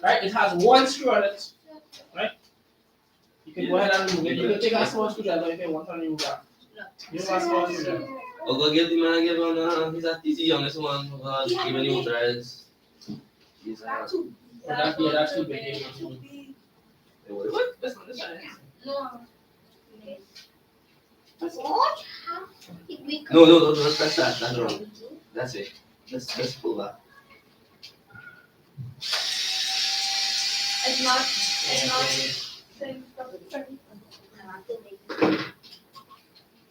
Speaker 1: Right? It has 1 screw on it. Right? You can go ahead and remove it. You can take a small screwdriver if you want to remove that. You have a small screwdriver.
Speaker 2: I'll go get the man, give him, he's at the youngest one, even the authorized. He's
Speaker 1: That's too big.
Speaker 2: what? This one, this one.
Speaker 5: No.
Speaker 3: What?
Speaker 2: No, that's that. That's wrong. That's it. Let's pull that.
Speaker 5: It's not.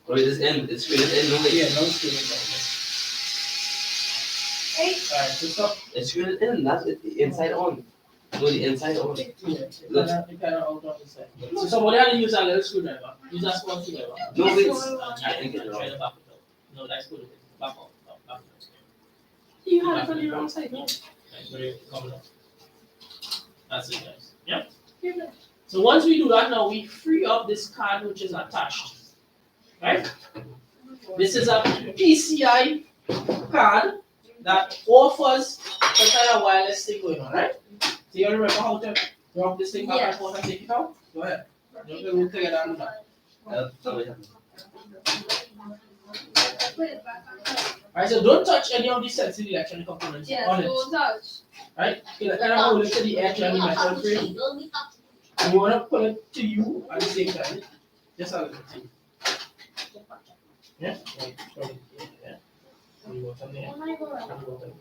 Speaker 2: Or this end, it's straight end, no way.
Speaker 1: Yeah, no screw it. Alright, so stop.
Speaker 2: It's straight end, that's it, the inside on. No, the inside on.
Speaker 1: Yeah, it kind of out on the side. So somebody had to use a little screwdriver. Use a small screwdriver.
Speaker 2: No, wait.
Speaker 1: I think it's right back it up. No, that's good. Back up. Back up.
Speaker 5: You have it on the wrong side, no?
Speaker 1: That's very coming up. That's it, guys. Yep. So once we do that, now we free up this card which is attached. Right? This is a PCI card that offers some kind of wireless thing going on, right? So you remember how to drop this thing back and forth and take it out? Go ahead. We'll work together on that. Alright, so don't touch any of these sensitive electronic components on it.
Speaker 5: Don't touch.
Speaker 1: Right? You kind of hold it to the edge and the metal frame. And you want to pull it to you at the same time. Just a little thing. Yeah? Right. Yeah. And you go from there. And you go from there.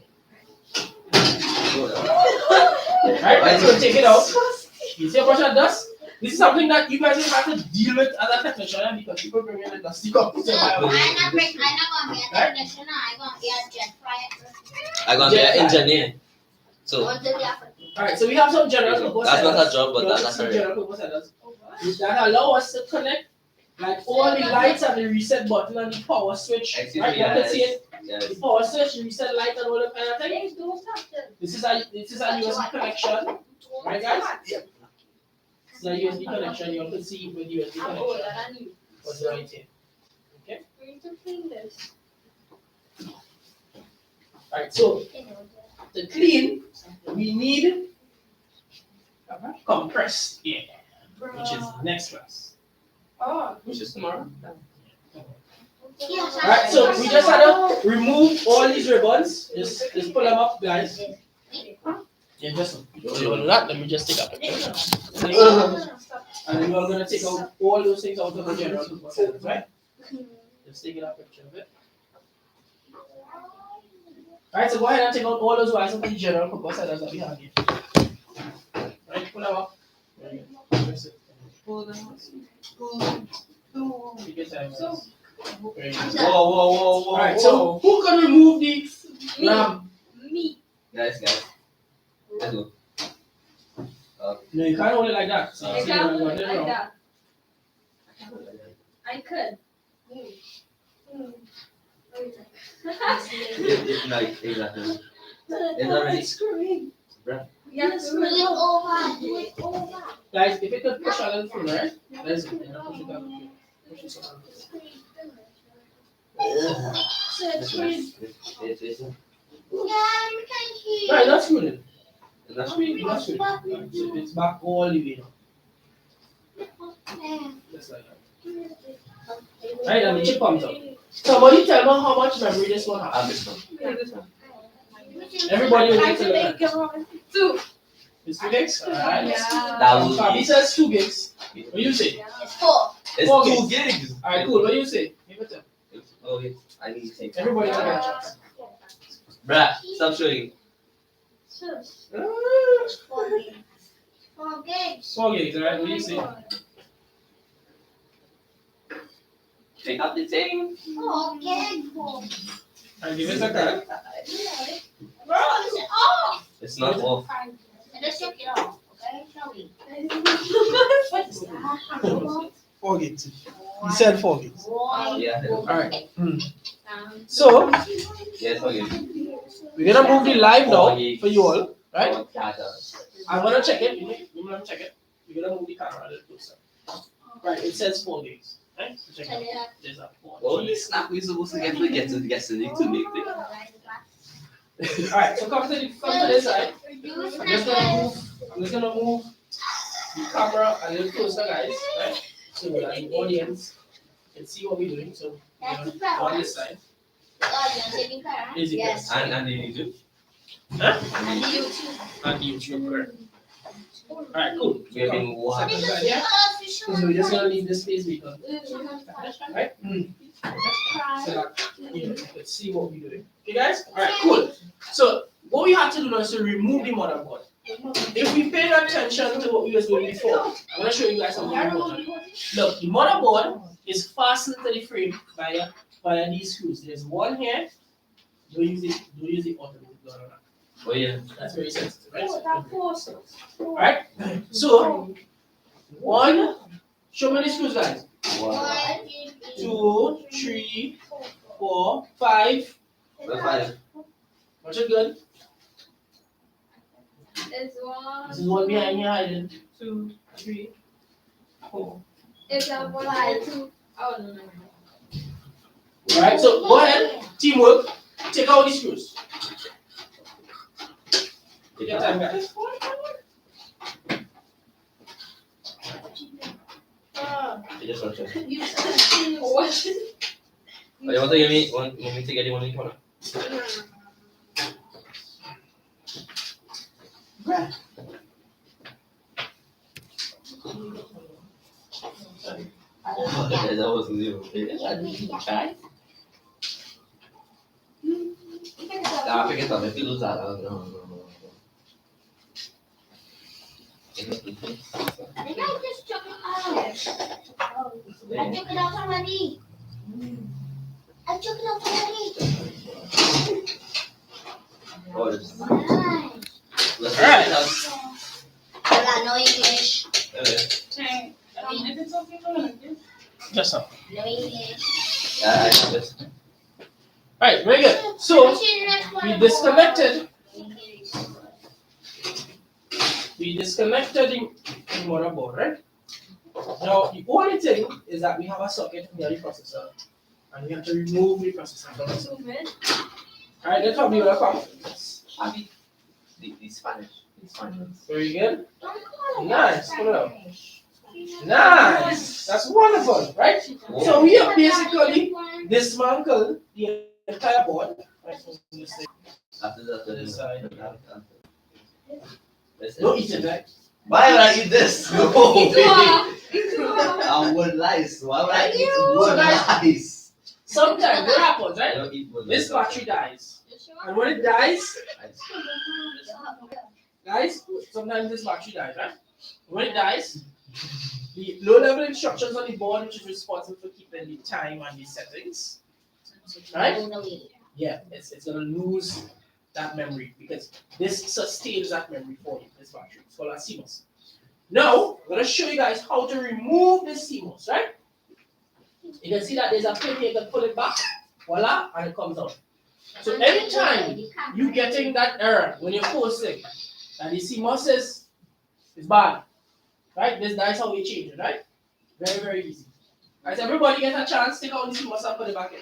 Speaker 1: Alright, so take it out. You see a bunch of dust? This is something that you guys will have to deal with as a technician because people bring in the dusty cup.
Speaker 3: I'm not gonna be a technician, I'm gonna be a jet fryer.
Speaker 2: I'm gonna be an engineer. So
Speaker 1: Alright, so we have some general purpose
Speaker 2: that's not
Speaker 1: headers.
Speaker 2: a job, but that's a career.
Speaker 1: General purpose headers that allow us to connect like all the lights and the reset button and the power switch.
Speaker 2: Excuse
Speaker 1: Right?
Speaker 2: me,
Speaker 1: You can see it.
Speaker 2: Yes.
Speaker 1: The power switch, the reset light and all that kind of thing.
Speaker 5: Hey, don't touch them.
Speaker 1: This is a USB connection. Right guys? This is a USB connection. You can see with USB
Speaker 5: I'm older
Speaker 1: connection.
Speaker 5: than you.
Speaker 1: What's right here?
Speaker 5: We need to clean this.
Speaker 1: Alright, so to clean, we need compressed air, which is next class.
Speaker 5: Oh.
Speaker 2: Which is tomorrow.
Speaker 1: Alright, so we just had to remove all these ribbons. Just pull them up, guys. Yeah, just do that. Let me just take a picture. And then we're gonna take out all those things out of the general purpose headers, right? Just take a picture of it. Alright, so go ahead and take out all those wires of the general purpose headers that we have here. Right, pull them up. Press it. Take your time, guys. Very good.
Speaker 2: Whoa.
Speaker 1: Alright, so who can remove the lamp?
Speaker 5: Me.
Speaker 2: Guys. Let's go.
Speaker 1: No, you can't hold it like that. So,
Speaker 5: I
Speaker 1: see,
Speaker 5: can't
Speaker 1: you're
Speaker 5: hold it
Speaker 1: doing it
Speaker 5: like
Speaker 1: wrong.
Speaker 5: that. I could.
Speaker 2: Like, exactly. It's already screwing.
Speaker 5: Yeah,
Speaker 3: Do it over.
Speaker 1: Guys, if you could push a little further, right? Let's push it up. Push it up. Right, that's good. That's good. That's good. Right, so it's back all the way now. Just like that. Right, and the chip comes up. Somebody tell me how much memory this one has. Everybody will get to the
Speaker 5: 2.
Speaker 1: It's 2 gigs? Alright.
Speaker 2: That will
Speaker 1: He
Speaker 2: be.
Speaker 1: says 2 gigs. What do you say?
Speaker 3: It's 4.
Speaker 2: It's
Speaker 1: 4
Speaker 2: 2 gigs.
Speaker 1: Alright, cool. What do you say? Give it to him.
Speaker 2: Okay, I need to take.
Speaker 1: Everybody will get a chance.
Speaker 2: Bruh, stop showing.
Speaker 3: 4 gigs. 4 gigs.
Speaker 1: 4 gigs, alright? What do you say?
Speaker 2: Take out the thing.
Speaker 3: 4 gigs.
Speaker 1: Alright, give it a card.
Speaker 3: Bro, is it off?
Speaker 2: It's not off.
Speaker 3: Let's check it off. Okay, shall we?
Speaker 1: 4 gigs. He said 4 gigs.
Speaker 2: Yeah.
Speaker 1: Alright. So,
Speaker 2: Yes, okay.
Speaker 1: we're gonna move the live now for you all, right?
Speaker 2: Oh, data.
Speaker 1: I'm gonna check it. You gonna check it. We're gonna move the camera a little closer. Right, it says 4 gigs. Right? So check it out. There's a 4
Speaker 2: Oh,
Speaker 1: G.
Speaker 2: this snap we're supposed to get yesterday to make things.
Speaker 1: Alright, so come to this side. I'm just gonna move the camera a little closer, guys. Right? So that the audience can see what we're doing. So we're gonna go on this side. Easy,
Speaker 3: Yes.
Speaker 2: And you need to.
Speaker 1: Huh?
Speaker 3: And YouTube.
Speaker 1: And the YouTube, correct. Alright, cool.
Speaker 2: We have been what?
Speaker 1: Yeah. So we're just gonna leave this space because right? So that let's see what we're doing. Okay guys? Alright, cool. So what we have to do now is to remove the motherboard. If we pay attention to what we were doing before, I'm gonna show you guys something important. Look, the motherboard is fastened to the frame via these screws. There's one here. Don't use it automatic. No.
Speaker 2: Oh yeah.
Speaker 1: That's very sensitive, right? Alright? So one, show me the screws guys.
Speaker 3: 1,
Speaker 1: 2, 3, 4, 5.
Speaker 2: We're 5.
Speaker 1: Watch it good.
Speaker 5: There's one.
Speaker 1: This is one behind you hiding.
Speaker 5: 2, 3, 4.
Speaker 3: It's a 5.
Speaker 5: Oh, no.
Speaker 1: Alright, so go ahead, teamwork, take out these screws. Take your time, guys.
Speaker 2: I just want to.
Speaker 5: You said what?
Speaker 2: Oh, you want to give me want me to get you one in the corner? Oh, that was zero. Try. Ah, pick it up. If you lose that, no.
Speaker 3: I think I just took it out. I took it out already. I took it out already.
Speaker 2: Oh, it's
Speaker 3: Nice.
Speaker 2: let's
Speaker 1: Alright.
Speaker 3: Hola, no English.
Speaker 2: Okay.
Speaker 5: If it's okay, no, okay.
Speaker 1: Just so.
Speaker 3: No English.
Speaker 2: Yeah, I have this.
Speaker 1: Alright, very good. So, we disconnected the motherboard, right? Now, the only thing is that we have a socket near the processor, and we have to remove the processor from the socket. Alright, let's have the other part.
Speaker 2: Abi, the Spanish. The Spanish.
Speaker 1: Very good.
Speaker 3: Don't call it
Speaker 1: Nice,
Speaker 3: Spanish.
Speaker 1: pull it up. Nice! That's wonderful, right? So we have basically dismantled the entire board. Right, so this thing.
Speaker 2: After that,
Speaker 1: This side.
Speaker 2: Listen.
Speaker 1: Don't eat it, right?
Speaker 2: Why would I eat this? No.
Speaker 5: It's
Speaker 2: Wood lice. Why would I eat
Speaker 1: So
Speaker 2: wood
Speaker 1: guys-
Speaker 2: lice?
Speaker 1: Sometimes what happens,
Speaker 2: I
Speaker 1: right?
Speaker 2: don't eat wood
Speaker 1: This
Speaker 2: lice.
Speaker 1: battery dies. And when it dies, guys, sometimes this battery dies, right? When it dies, the low level instructions on the board, which is responsible for keeping the time and the settings, right? Yeah, it's gonna lose that memory because this sustains that memory for you, this battery. It's called a CMOS. Now, I'm gonna show you guys how to remove this CMOS, right? You can see that there's a pin here, you can pull it back, voila, and it comes out. So anytime you getting that error when you're posting that the CMOS is bad, right? That's how we change it, right? Very, very easy. Right, so everybody get a chance, take out the CMOS and put it back in.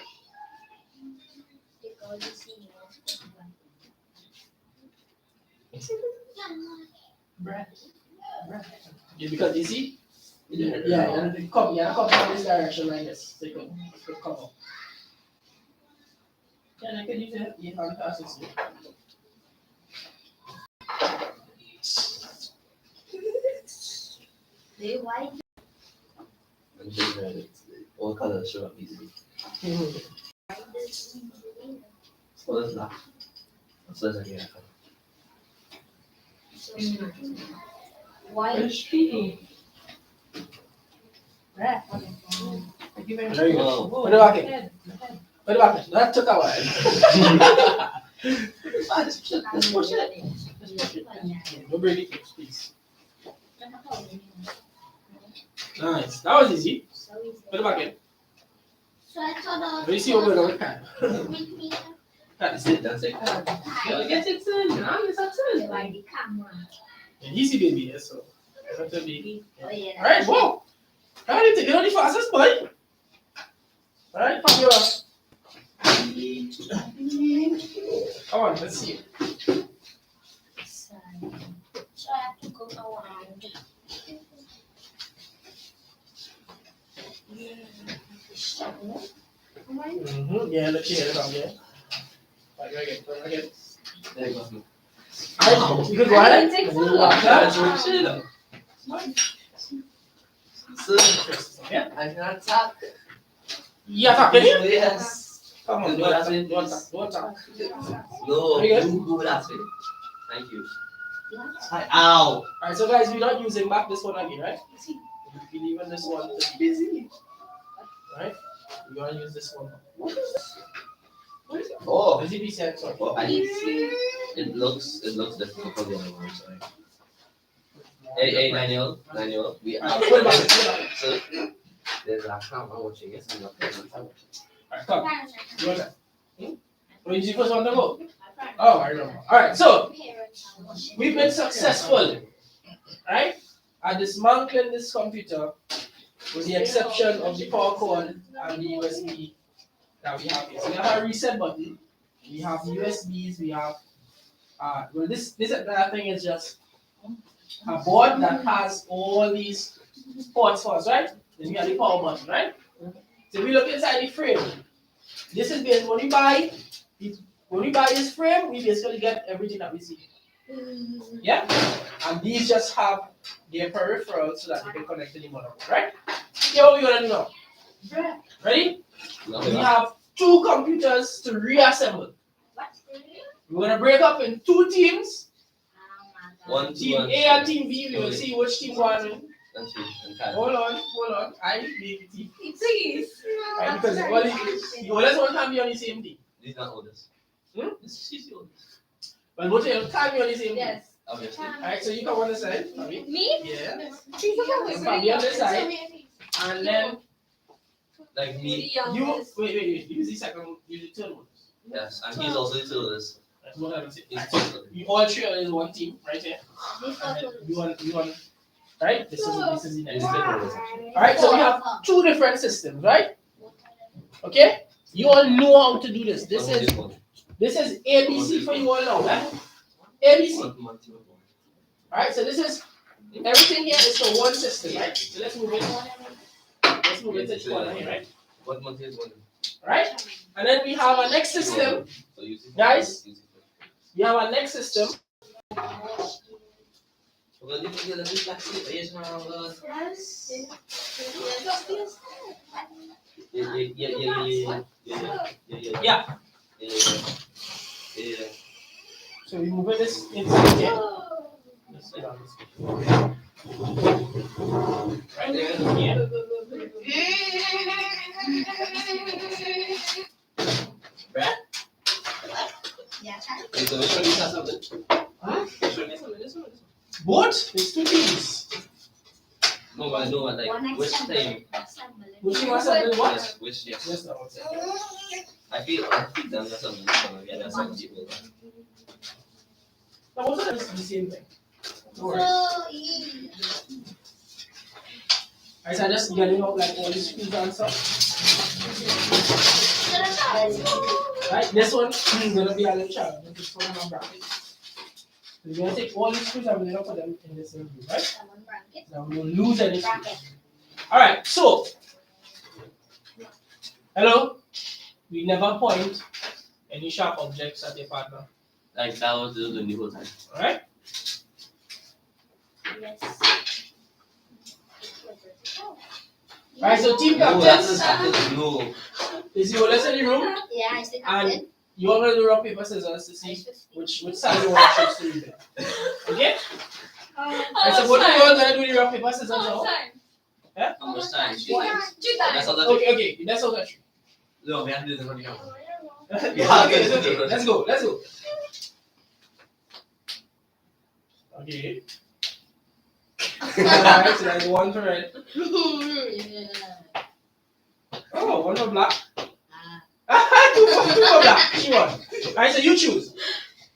Speaker 1: Yeah, because you see, yeah, and it come from this direction like this. So you could come up. Yeah, I can use it. Yeah, fantastic.
Speaker 2: All colors show up easily. What is that? What's this again?
Speaker 3: Why?
Speaker 5: Thank you very much.
Speaker 1: There you go.
Speaker 2: Oh.
Speaker 1: Put it back in. Put it back in. That took a while.
Speaker 2: Just push it.
Speaker 1: Don't break it, please. Nice. That was easy. Put it back in.
Speaker 3: So I thought
Speaker 1: Let me see what we're going to can.
Speaker 2: That's it. That's it.
Speaker 5: Ja, get it in. Alles hat Sinn.
Speaker 1: Easy, baby. Yes, so. Have to be.
Speaker 3: Alright,
Speaker 1: Alright, whoa. How did you take it on the fastest, boy? Alright, come here. Come on, let's see.
Speaker 3: So I have to go around.
Speaker 1: Yeah, let's see it from here. Right again.
Speaker 2: There you go.
Speaker 1: Alright, you could go ahead.
Speaker 5: Take
Speaker 1: and
Speaker 5: full
Speaker 1: you walk
Speaker 2: That's
Speaker 1: that.
Speaker 2: what shit.
Speaker 1: Yeah.
Speaker 2: I can attack.
Speaker 1: Yeah, talk it.
Speaker 2: Yes.
Speaker 1: Come on,
Speaker 2: Do that way,
Speaker 1: don't
Speaker 2: please.
Speaker 1: talk.
Speaker 2: No,
Speaker 1: Very good.
Speaker 2: you go that way. Thank you. Ow.
Speaker 1: Alright, so guys, we're not using back this one again, right? We're leaving this one to be busy. Right? We're gonna use this one. What is this? What is it?
Speaker 2: Oh.
Speaker 1: Busy piece, yeah, sorry.
Speaker 2: Well, it looks different from the other one. Sorry. Hey, Daniel, we are.
Speaker 1: Alright, put it back, put it back.
Speaker 2: So there's a camera watching us.
Speaker 1: Alright, come. Your turn. What is the first one to go? Oh, I remember. Alright, so we've been successful, right? are dismantling this computer with the exception of the power cord and the USB that we have here. So we have a reset button. We have USBs. We have well, this entire thing is just a board that has all these ports for us, right? Then we have the power button, right? So if we look inside the frame, this is based when we buy this frame, we basically get everything that we see. Yeah? And these just have their peripherals so that we can connect to the motherboard, right? Here what we're gonna do now. Ready? We have two computers to reassemble. We're gonna break up in two teams.
Speaker 2: One,
Speaker 1: Team
Speaker 2: two,
Speaker 1: A and Team B. We will see which team won.
Speaker 2: and three, and five.
Speaker 1: Hold on. I need the team.
Speaker 5: Please.
Speaker 1: Right, because the oldest one can be on the same team.
Speaker 2: These are oldest. She's the oldest.
Speaker 1: But both of them can be on the same team.
Speaker 5: Yes.
Speaker 2: Obviously.
Speaker 1: Alright, so you come on the side, Fabi.
Speaker 5: Me?
Speaker 1: Yeah.
Speaker 5: She's
Speaker 1: You Fabi on the side. And then
Speaker 2: Like me.
Speaker 1: you wait. Use the second, use the third one.
Speaker 2: Yes, and he's also the oldest.
Speaker 1: That's what I would say.
Speaker 2: He's
Speaker 1: Alright,
Speaker 2: the
Speaker 1: so
Speaker 2: oldest.
Speaker 1: you all three are in one team, right here. And then you want right? This is the next
Speaker 2: He's
Speaker 1: one.
Speaker 2: the oldest.
Speaker 1: Alright, so we have two different systems, right? Okay? You all know how to do this. This is ABC for you all now, eh? ABC. Alright, so this is everything here is for one system, right? So let's move it. Let's move it to the corner here, right?
Speaker 2: What month is one?
Speaker 1: Right? And then we have our next system.
Speaker 2: So use it.
Speaker 1: Guys?
Speaker 2: Use it.
Speaker 1: We have our next system.
Speaker 2: Well, if you get a bit like it, yes, now, yeah.
Speaker 1: So we move this inside here. Let's see how this goes. Right there, here. Right?
Speaker 2: Okay, so which one is that something?
Speaker 1: Huh?
Speaker 2: Which one is something? This one?
Speaker 1: Both? It's two teams.
Speaker 2: No, but I know, like, which time?
Speaker 1: Which team has something what?
Speaker 2: Yes, which, yes.
Speaker 1: Yes, no, it's
Speaker 2: I feel that's something. Yeah, that's something.
Speaker 1: now, both of them is the same thing. No worries. I start just getting out like all these screws and stuff. Right, this one is gonna be a little challenge. This one I'm bracket. So you're gonna take all these screws and we're gonna put them in this room, right? Now we will lose any screws. Alright, so hello. We never point any sharp objects at your partner.
Speaker 2: Like, that was the whole time.
Speaker 1: Alright? Alright, so team
Speaker 2: No, that's
Speaker 1: captains.
Speaker 2: no.
Speaker 1: Is you listen in the room?
Speaker 3: Yeah, I still
Speaker 1: And you all gonna do rock, paper, scissors to see which side you want to choose to read. Okay? I said, what are you all gonna do the rock, paper, scissors now?
Speaker 2: How much time?
Speaker 5: That's
Speaker 2: all that.
Speaker 1: Okay, that's all that.
Speaker 2: No, we have to do this one now.
Speaker 1: Okay, it's okay. Let's go. Okay. Alright, so that's one for red. Oh, one for black. two for black. She won. Alright, so you choose.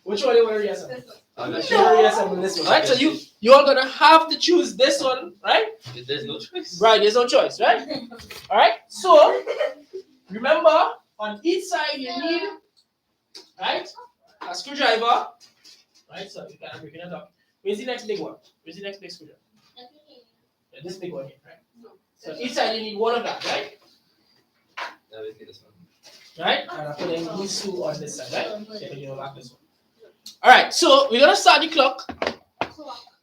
Speaker 1: Which one you want to reassemble? You want to reassemble this one, right? So you all gonna have to choose this one, right?
Speaker 2: There's no choice.
Speaker 1: Right, there's no choice, right? Alright, so remember on each side you need, right, a screwdriver. Right, so you can break it up. Where's the next big one? Where's the next big screwdriver? Yeah, this big one here, right? So each side you need one of that, right?
Speaker 2: Now we get this one.
Speaker 1: Right? And I'm putting these two on this side, right? Okay, then you will mark this one. Alright, so we're gonna start the clock.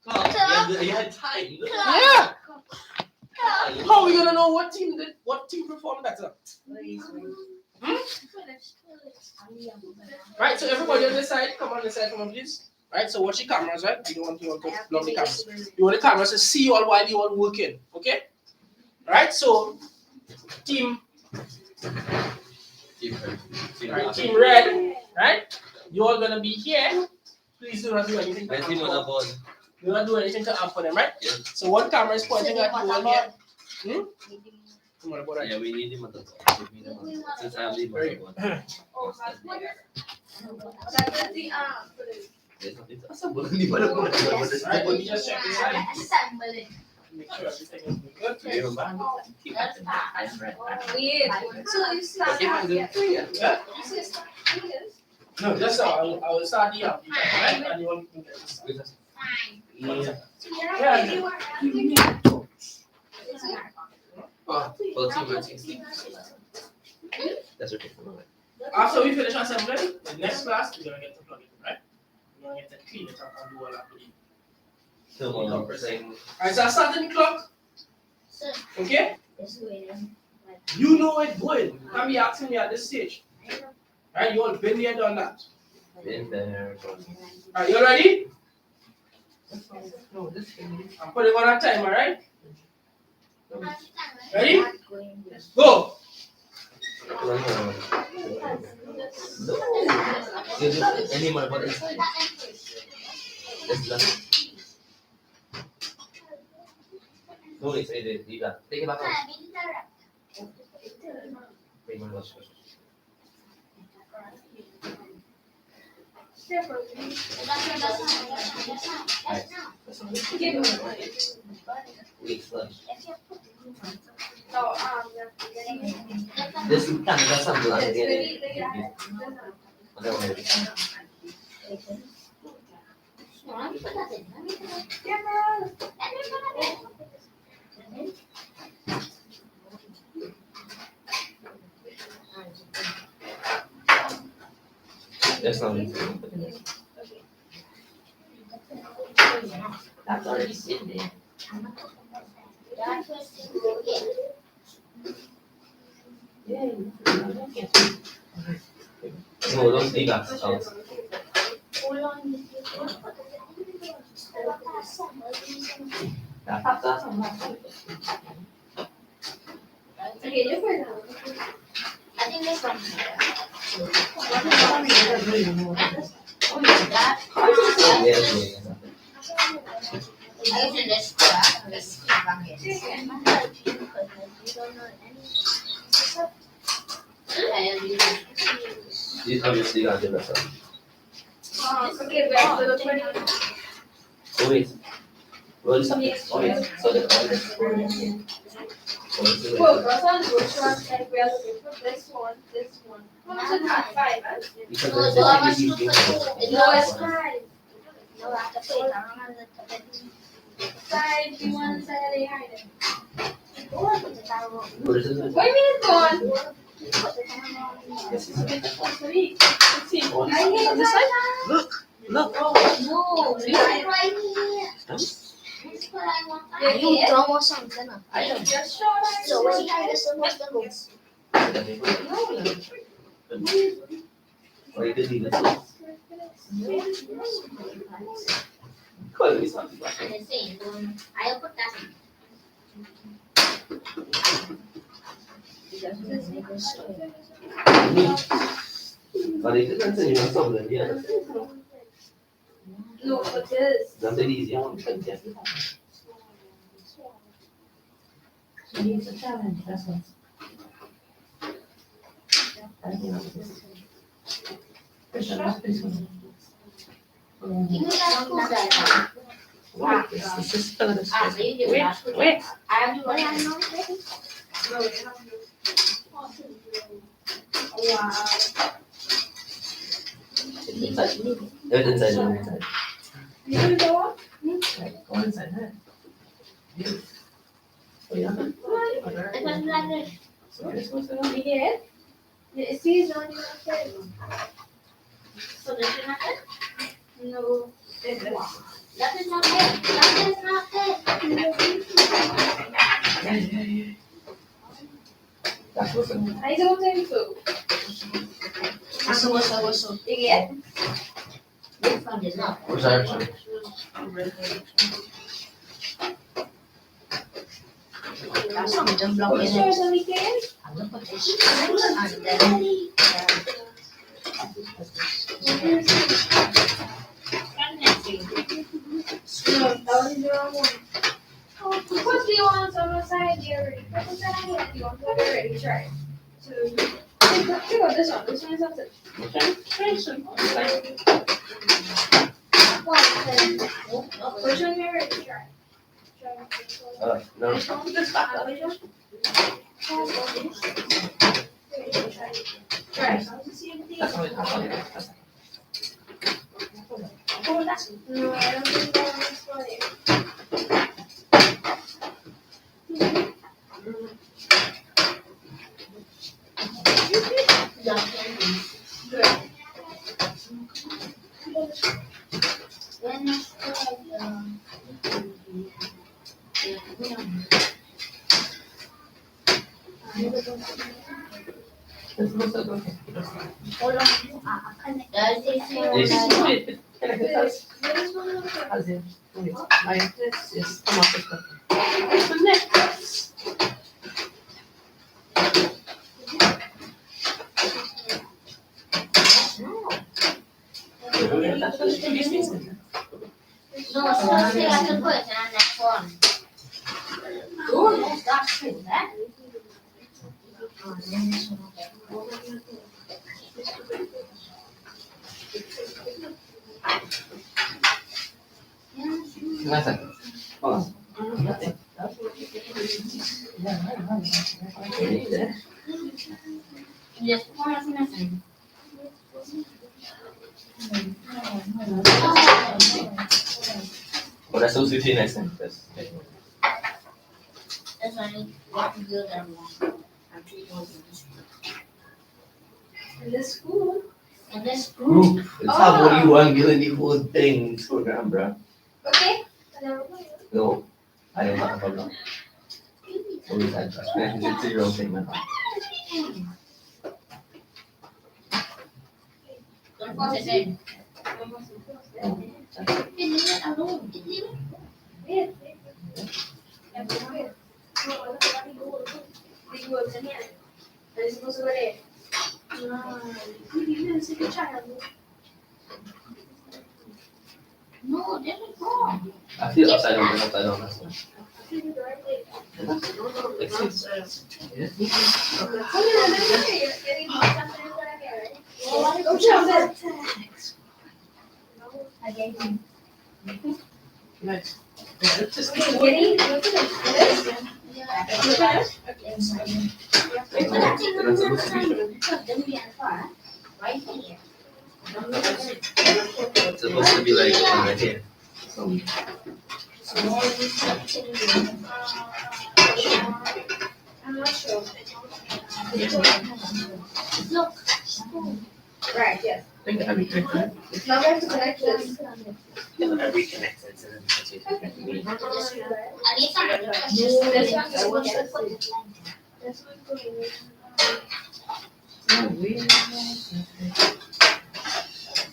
Speaker 2: Oh, you had time.
Speaker 1: Yeah! How are we gonna know what team performed better? Right, so everybody on this side, come on this side, come on please. Right, so watch the cameras, right? You don't want you all to block the cameras. You want the cameras to see you all while you all working, okay? Right, so team red, right? You all gonna be here. Please do not do anything to amp. Do not do anything to amp for them, right?
Speaker 2: Yes.
Speaker 1: So one camera is pointing at you all here. Come on, about that.
Speaker 2: Yeah, we need him at the top. Since I have the motherboard. There's nothing to assemble. Di ba naman?
Speaker 1: Alright, let me just check this side.
Speaker 3: Assemble it.
Speaker 1: Make sure everything is good.
Speaker 2: Meron ba?
Speaker 3: That's fine.
Speaker 5: Wait, so you start
Speaker 2: Kasi man,
Speaker 5: yes.
Speaker 1: Yeah?
Speaker 5: You say start yes.
Speaker 1: No, just so I will start the app. Right? And you want to get this started.
Speaker 3: Fine.
Speaker 1: Yeah.
Speaker 5: You are
Speaker 2: Oh, well, 260. That's okay.
Speaker 1: After we finish assembling, the next class we're gonna get to plug it in, right? We're gonna get to clean it up and do all that with it. Alright, so I started the clock.
Speaker 3: So,
Speaker 1: Okay?
Speaker 3: this way then.
Speaker 1: You know it going. You can't be asking me at this stage. Alright, you all been there, done that.
Speaker 2: Been there.
Speaker 1: Alright, you all ready?
Speaker 2: No, this thing.
Speaker 1: I'm putting on a timer, right? Ready? Go!
Speaker 2: Any more about inside? That's done. No, it's it. You got. Take it back out. Take my watch.
Speaker 5: Give me
Speaker 2: Wait, lunch.
Speaker 5: no,
Speaker 2: This can that's something like
Speaker 5: yes,
Speaker 2: it. That's not it. That's already sitting there. No, don't leave that out.
Speaker 5: okay, you put it on.
Speaker 3: I think this one.
Speaker 2: Yeah,
Speaker 3: Using this bucket.
Speaker 2: you obviously got the rest of it.
Speaker 5: Okay, back to the 20.
Speaker 2: Oh, wait. Roll something. Oh, wait. So the
Speaker 5: Well, that's on which one, like we are looking for this one. How much is that? 5, huh?
Speaker 2: because
Speaker 3: No,
Speaker 2: there's
Speaker 3: so
Speaker 2: a
Speaker 3: how much
Speaker 2: TV
Speaker 3: to
Speaker 2: being
Speaker 3: put?
Speaker 5: No, it's 5.
Speaker 3: No, I have to pay. I don't have to pay.
Speaker 5: 5, you want to say they hide it.
Speaker 2: What is it?
Speaker 5: What do you mean it's gone?
Speaker 2: This is it.
Speaker 5: What's the week?
Speaker 2: I
Speaker 5: hate
Speaker 2: this
Speaker 5: that.
Speaker 2: side. Look.
Speaker 3: No, it's right here.
Speaker 2: Huh?
Speaker 3: This is what I want.
Speaker 5: Yeah,
Speaker 3: You throw more something.
Speaker 2: I don't.
Speaker 5: Just show us.
Speaker 3: So what you trying to supposed to go?
Speaker 2: Or you didn't even see. Call me something.
Speaker 3: The same. I'll put that.
Speaker 2: But it didn't say you want something. Yeah.
Speaker 5: No, but this.
Speaker 2: That's it easy. I want to check.
Speaker 6: It's a challenge, that's what.
Speaker 3: You can just pull that.
Speaker 2: Wow, this is still the
Speaker 3: Ah, so you give that.
Speaker 2: Wait.
Speaker 3: I have to worry. I know it.
Speaker 5: No, we have to. Wow.
Speaker 2: It's inside. It's inside.
Speaker 5: You can go up?
Speaker 6: Go inside there.
Speaker 2: Oh, yeah.
Speaker 3: It was like this.
Speaker 2: So you're supposed to go.
Speaker 5: You get it? Yeah, see, it's on your face.
Speaker 3: So this is not it?
Speaker 5: No. It's
Speaker 3: That is not it. That is not it.
Speaker 2: That wasn't.
Speaker 5: I don't think so.
Speaker 3: So.
Speaker 5: You get it?
Speaker 3: This one is not.
Speaker 2: Where's our son?
Speaker 3: That's not the block in
Speaker 5: Sure,
Speaker 3: it.
Speaker 5: so we can?
Speaker 3: I'm gonna put this and then.
Speaker 5: No, that was the wrong one. What do you want on the side here? Put the side here. You want to put it already? Try. So, pick up this one. This one is up to.
Speaker 2: Okay.
Speaker 5: Which one you already tried?
Speaker 2: No.
Speaker 5: Which one? Which one? Try.
Speaker 2: That's only that's
Speaker 5: No, I don't think that one's funny.
Speaker 3: No, it's supposed to say I can put it on that one. Oh, that's true, that.
Speaker 2: Nasaan? Oh.
Speaker 3: Yes, one is missing.
Speaker 2: Udah sushi next time.
Speaker 3: That's only what you do that one. I'm treating you this.
Speaker 5: In this school.
Speaker 3: And this group.
Speaker 2: It's how what you want given the whole thing program, bro.
Speaker 5: Okay. I never played it.
Speaker 2: No, I don't have a problem. Always had trust. It's your own thing, man.
Speaker 3: Don't force it in. Leave it alone. Leave it.
Speaker 5: Yeah. Yeah, but wait. No, I don't want to go. We go to here. They're supposed to go there. You didn't see the child.
Speaker 3: No, this is wrong.
Speaker 2: I feel upside down, upside down. That's one.
Speaker 3: I gave him.
Speaker 6: Nice.
Speaker 5: Just getting look at this.
Speaker 3: Right here.
Speaker 2: It's supposed to be like right here.
Speaker 5: I'm not sure.
Speaker 3: Look.
Speaker 5: Right, yes.
Speaker 6: I think that'd be good.
Speaker 5: Now we have to connect this.
Speaker 2: Reconnect it.
Speaker 3: I need some.
Speaker 5: This one. This one's going.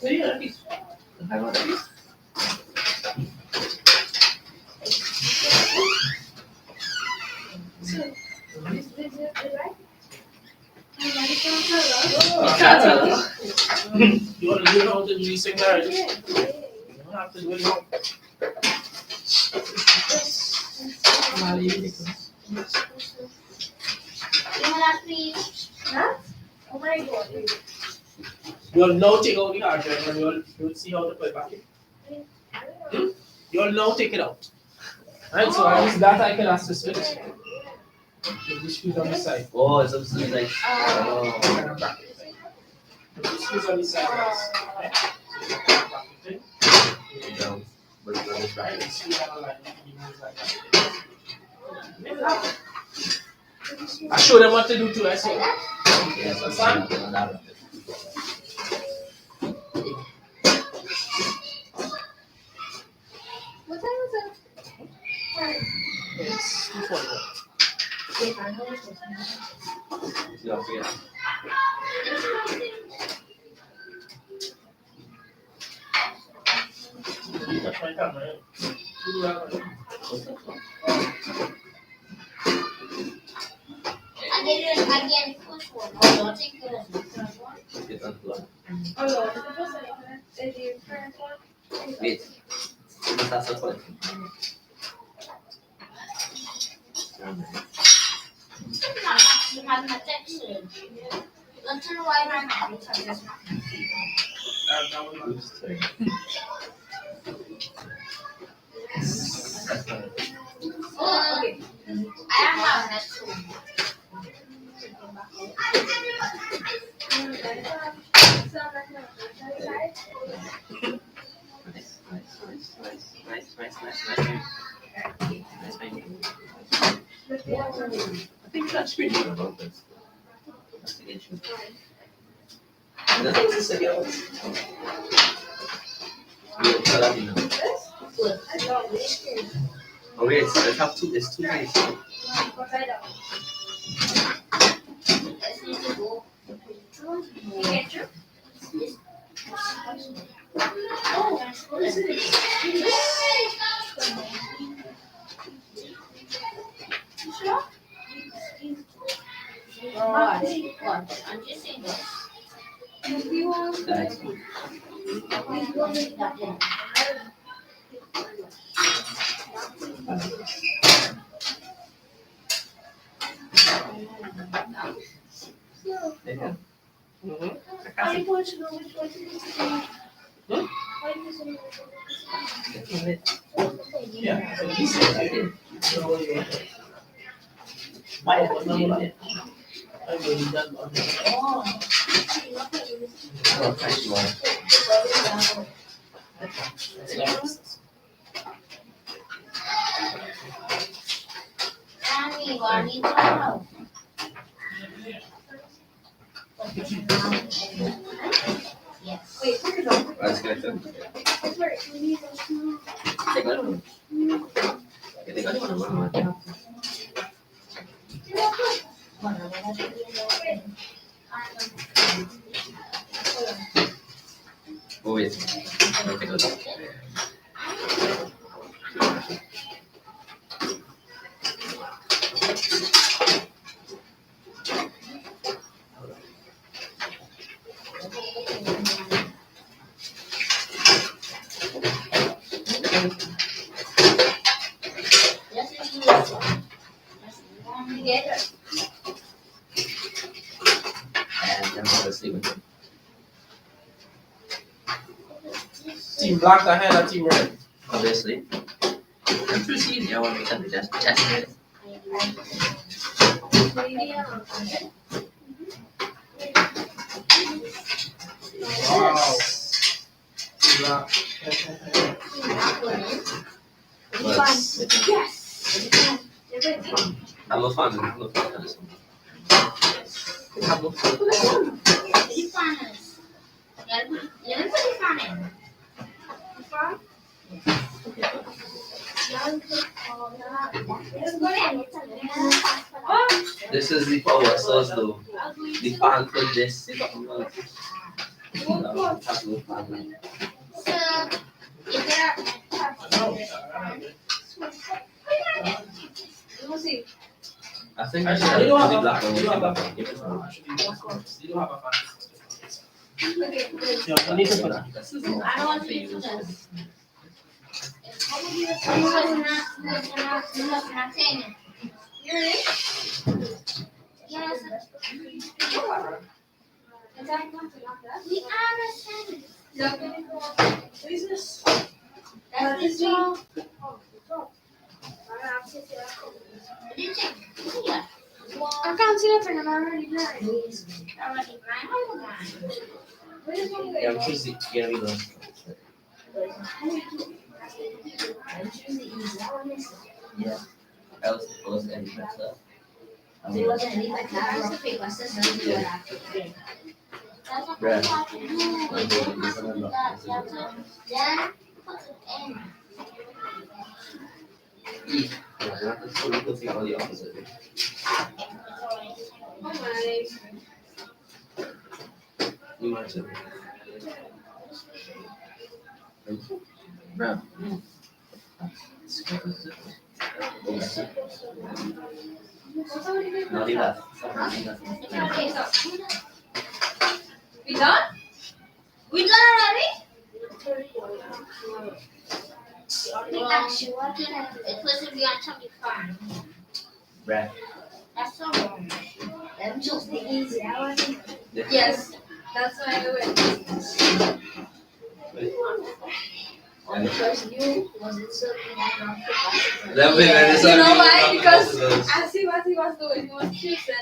Speaker 5: Is it right?
Speaker 1: You want to do how to do these things, right?
Speaker 5: Yeah.
Speaker 1: You don't have to do it now.
Speaker 5: Huh? Oh my God.
Speaker 1: You'll now take out the hard drive and you'll see how to put it back in. You'll now take it out. Right, so at least that I can assist with. Put the screws on the side.
Speaker 2: Oh, it's supposed to be like. Oh.
Speaker 1: Kind of bracket thing. Put the screws on the side, guys. Right? So you kind of bracket thing.
Speaker 2: Down. But it's on this
Speaker 1: Right,
Speaker 2: right.
Speaker 1: and screw that on like that. I showed them what to do too, I said.
Speaker 2: Yes, I'm sorry.
Speaker 5: What time is it?
Speaker 1: It's 2:41.
Speaker 2: Yeah, yeah.
Speaker 1: That's my camera. Do that one.
Speaker 3: Again, push one. Oh, don't take it.
Speaker 2: It's on the
Speaker 5: Oh, no. Is it the current one?
Speaker 2: Wait. That's the point.
Speaker 3: You have my texture. Let's turn why I'm not.
Speaker 1: That one.
Speaker 2: Oops, sorry.
Speaker 3: have that too.
Speaker 2: Nice, baby. I think that's pretty good about this. That's the issue. Nothing to say else. We'll tell that, you know. Oh wait, let's have two. It's 2 days.
Speaker 3: I'm just saying this.
Speaker 2: Nice. Yeah.
Speaker 5: How do you want to know which one to use?
Speaker 2: Hmm?
Speaker 5: How do you use
Speaker 1: Yeah. So he said I did. So yeah.
Speaker 2: Why?
Speaker 1: I'm going done on it.
Speaker 3: Oh.
Speaker 2: Oh, thank you.
Speaker 3: Danny, what do you know? Yes.
Speaker 5: Wait, where is it?
Speaker 2: Let's get it.
Speaker 5: That's where we need those two.
Speaker 2: Take a look. Take a look. Oh wait. Take a look. And then obviously with it.
Speaker 1: Team black ahead of team red.
Speaker 2: Obviously. And pretty easy. I want to make just test it.
Speaker 1: Wow. Team black.
Speaker 2: But
Speaker 5: Yes.
Speaker 2: I'm a fan. I'm a fan of this one. I'm a fan. This is the power source though. The fan could just sit up and run. Have no fan. I think I should have
Speaker 1: They don't have
Speaker 2: the
Speaker 1: a
Speaker 2: black
Speaker 1: fan.
Speaker 2: one.
Speaker 1: They don't have a fan. Actually, they don't have a fan. Yeah, I need to put that.
Speaker 3: I don't want to use this.
Speaker 5: I can't see nothing and I already did.
Speaker 2: Yeah, I'm choosing. Yeah, we go. Yeah. Else goes and better. All the opposite. Imagine. Bro. Not enough.
Speaker 5: We done?
Speaker 3: We done already? It was to be on 25.
Speaker 2: Brad.
Speaker 3: That's so wrong. That's just the easy.
Speaker 5: Yes. That's why I went.
Speaker 3: Because you wasn't serving enough capacity.
Speaker 2: That way, when it's
Speaker 5: You know
Speaker 2: on
Speaker 5: why?
Speaker 2: you,
Speaker 5: Because
Speaker 2: those.
Speaker 5: I see what he was doing. He was choosing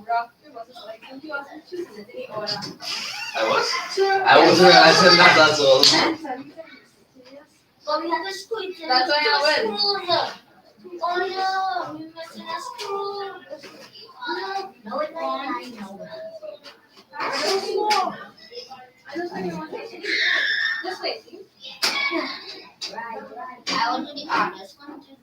Speaker 5: rock, paper, scissors. Like he wasn't choosing it in order.
Speaker 2: I was?
Speaker 5: Sure.
Speaker 2: I was realizing that that's all.
Speaker 3: But we had to screw it in.
Speaker 5: That's why I went.
Speaker 3: Screws. Oh no, we missing a screw. No, it's not. I know.
Speaker 5: I don't think you want to. Just wait.
Speaker 3: Right. I will do the honest one too.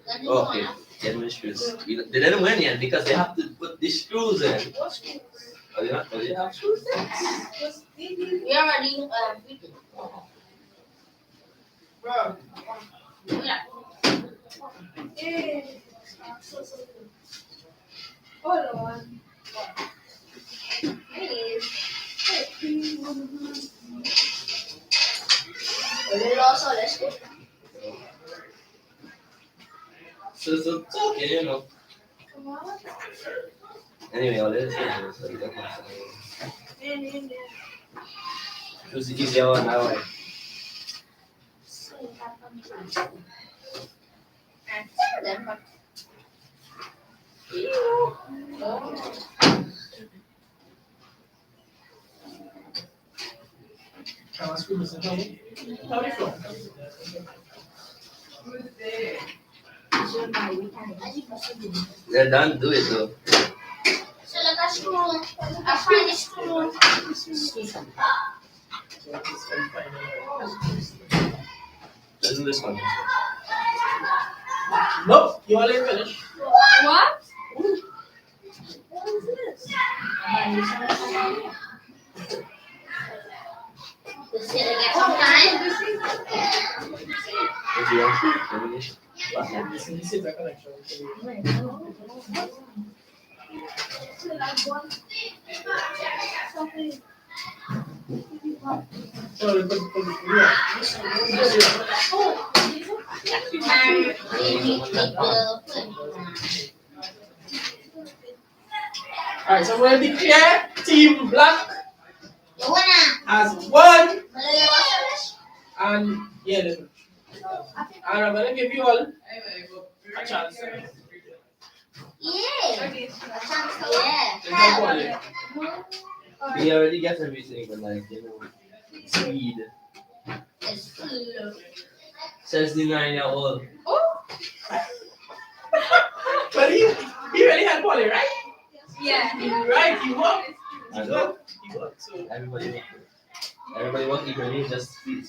Speaker 3: Then this
Speaker 2: Okay,
Speaker 3: one.
Speaker 2: get the screws. They didn't win yet because they have to put the screws in. Oh, they have screws there?
Speaker 3: We already beaten.
Speaker 5: Bro.
Speaker 3: Yeah.
Speaker 5: Yeah. Hold on.
Speaker 3: We lost all this.
Speaker 2: So it's okay, you know.
Speaker 5: Come on.
Speaker 2: Anyway, all this is so you don't have to. Choose the easier one now.
Speaker 1: Can I screw this in? How many from?
Speaker 2: They're done, do it though.
Speaker 3: So like a screw. I find a screw.
Speaker 2: Let's do this one.
Speaker 1: Nope, you already finished.
Speaker 5: What?
Speaker 3: What is this? You see they get some time?
Speaker 2: If you want, finish.
Speaker 1: This is a connection. Oh, Alright, so we're going to declare Team Black
Speaker 3: The winner.
Speaker 1: as one
Speaker 3: Yes.
Speaker 1: and yellow. And I'm going to give you all a chance.
Speaker 3: Yeah.
Speaker 5: Yeah.
Speaker 2: We already get everything, but like, you know, speed.
Speaker 3: It's slow.
Speaker 2: Says the 9-year-old.
Speaker 1: But he really had Polly, right?
Speaker 5: Yeah.
Speaker 1: Right, he won.
Speaker 2: I know.
Speaker 1: He won. So
Speaker 2: Everybody wants equally, just speed.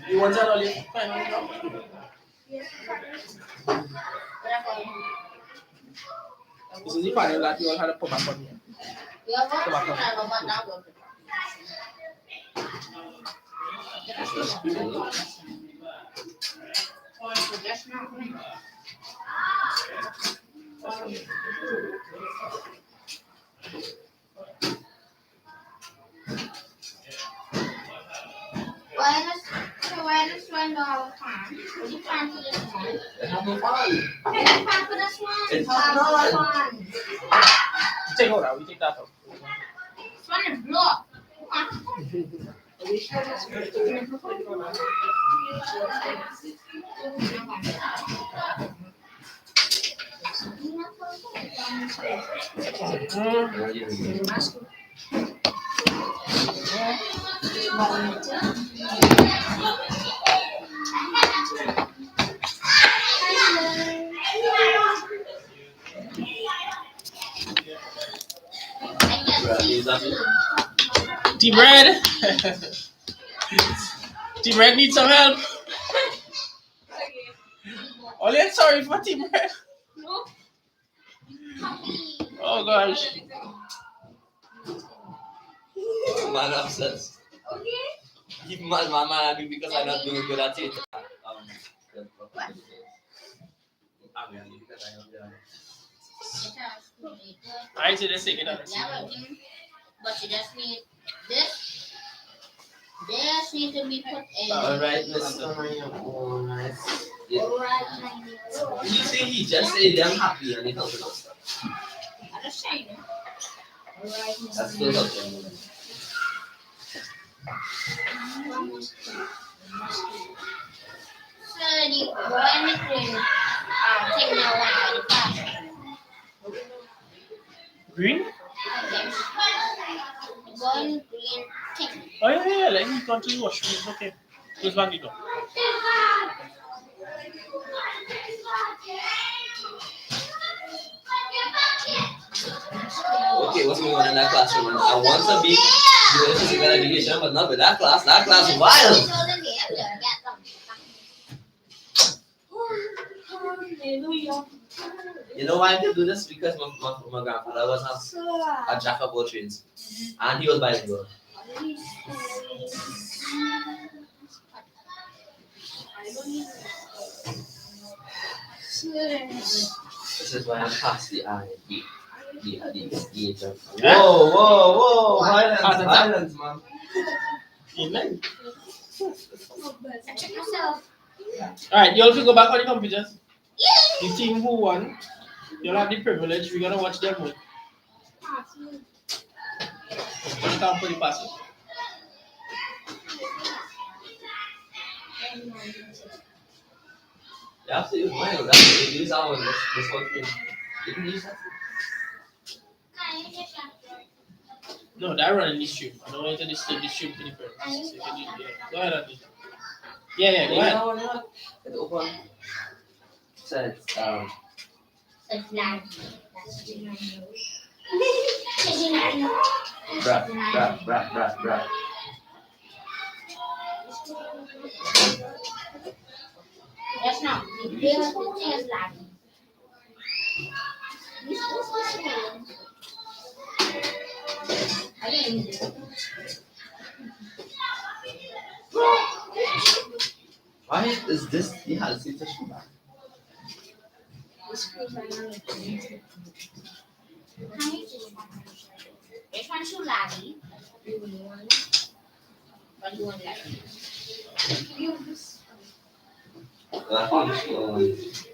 Speaker 1: you want that all your final job? This is the final that you all had to put back on here.
Speaker 3: We are going to have a now. Why does one all the time? What do you plan for this one?
Speaker 2: Have no fun.
Speaker 3: What do you plan for this one?
Speaker 2: It's
Speaker 3: Have
Speaker 2: fun.
Speaker 3: fun.
Speaker 1: Take it out, we take that out.
Speaker 3: This one is blocked.
Speaker 1: Team Red. Team Red needs some help. Only sorry for Team Red.
Speaker 5: No.
Speaker 1: Oh gosh.
Speaker 2: Man upset.
Speaker 5: Okay.
Speaker 2: Keep my mama happy because I'm not doing good at it.
Speaker 1: I see this thing.
Speaker 3: Yeah, but you just need this. This needs to be put in.
Speaker 2: Alright, Mr. Oh, nice. Yeah.
Speaker 3: Alright,
Speaker 2: You see, he just said I'm happy and he helped us.
Speaker 3: I'm just saying.
Speaker 2: That's still something.
Speaker 3: So the one green signal line is fast.
Speaker 1: Green?
Speaker 3: Yes. One green thing.
Speaker 1: Oh yeah. Let me go to the washroom. It's okay. Close back the door.
Speaker 2: Okay, what's going on in that classroom? And I want to be doing physical education, but not with that class. That class is wild. You know why I could do this? Because my grandfather was a jack of all trades. And he was bilingual. This is why I'm past the I, the Whoa. Violence, man.
Speaker 1: Amen.
Speaker 3: Check yourself.
Speaker 1: Alright, you all can go back on the computers. The team who won, you'll have the privilege. We're gonna watch them win. You can't put it past it.
Speaker 2: You have to use mine. That's it. Use that one. This whole thing. You can use that.
Speaker 1: No, that running the stream. I don't want to disturb the stream to the parents. So you can do, yeah. Go ahead, Andy. Yeah, go ahead.
Speaker 2: It's open. Says bruh.
Speaker 3: That's not. The biggest thing is like. I didn't use it.
Speaker 2: Why is this? Yeah, it's a shoe bag.
Speaker 3: Which one should laggy? But you want that?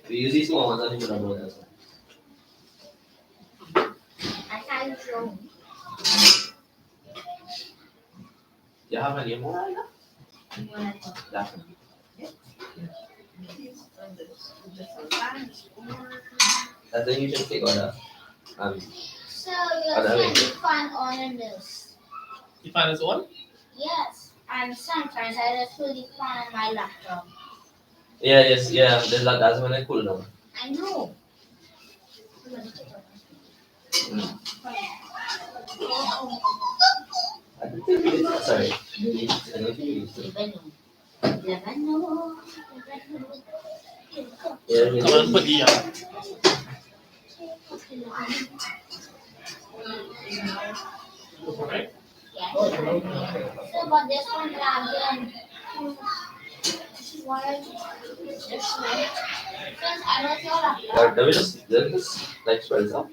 Speaker 2: We use these small ones. I think we're not doing that.
Speaker 3: I can't use your own.
Speaker 2: You have any more?
Speaker 3: You want to
Speaker 2: That I think you should take on that.
Speaker 3: So you're saying you find on this?
Speaker 1: You find this one?
Speaker 3: Yes. And sometimes I just really find on my laptop.
Speaker 2: Yeah. That's when I cool down.
Speaker 3: I know.
Speaker 2: I think it's sorry. I don't think it's yeah,
Speaker 1: Come on, put the Alright.
Speaker 3: Yes. So, but this one lagging. Why? Since I don't your laptop.
Speaker 2: let me just like spread this out.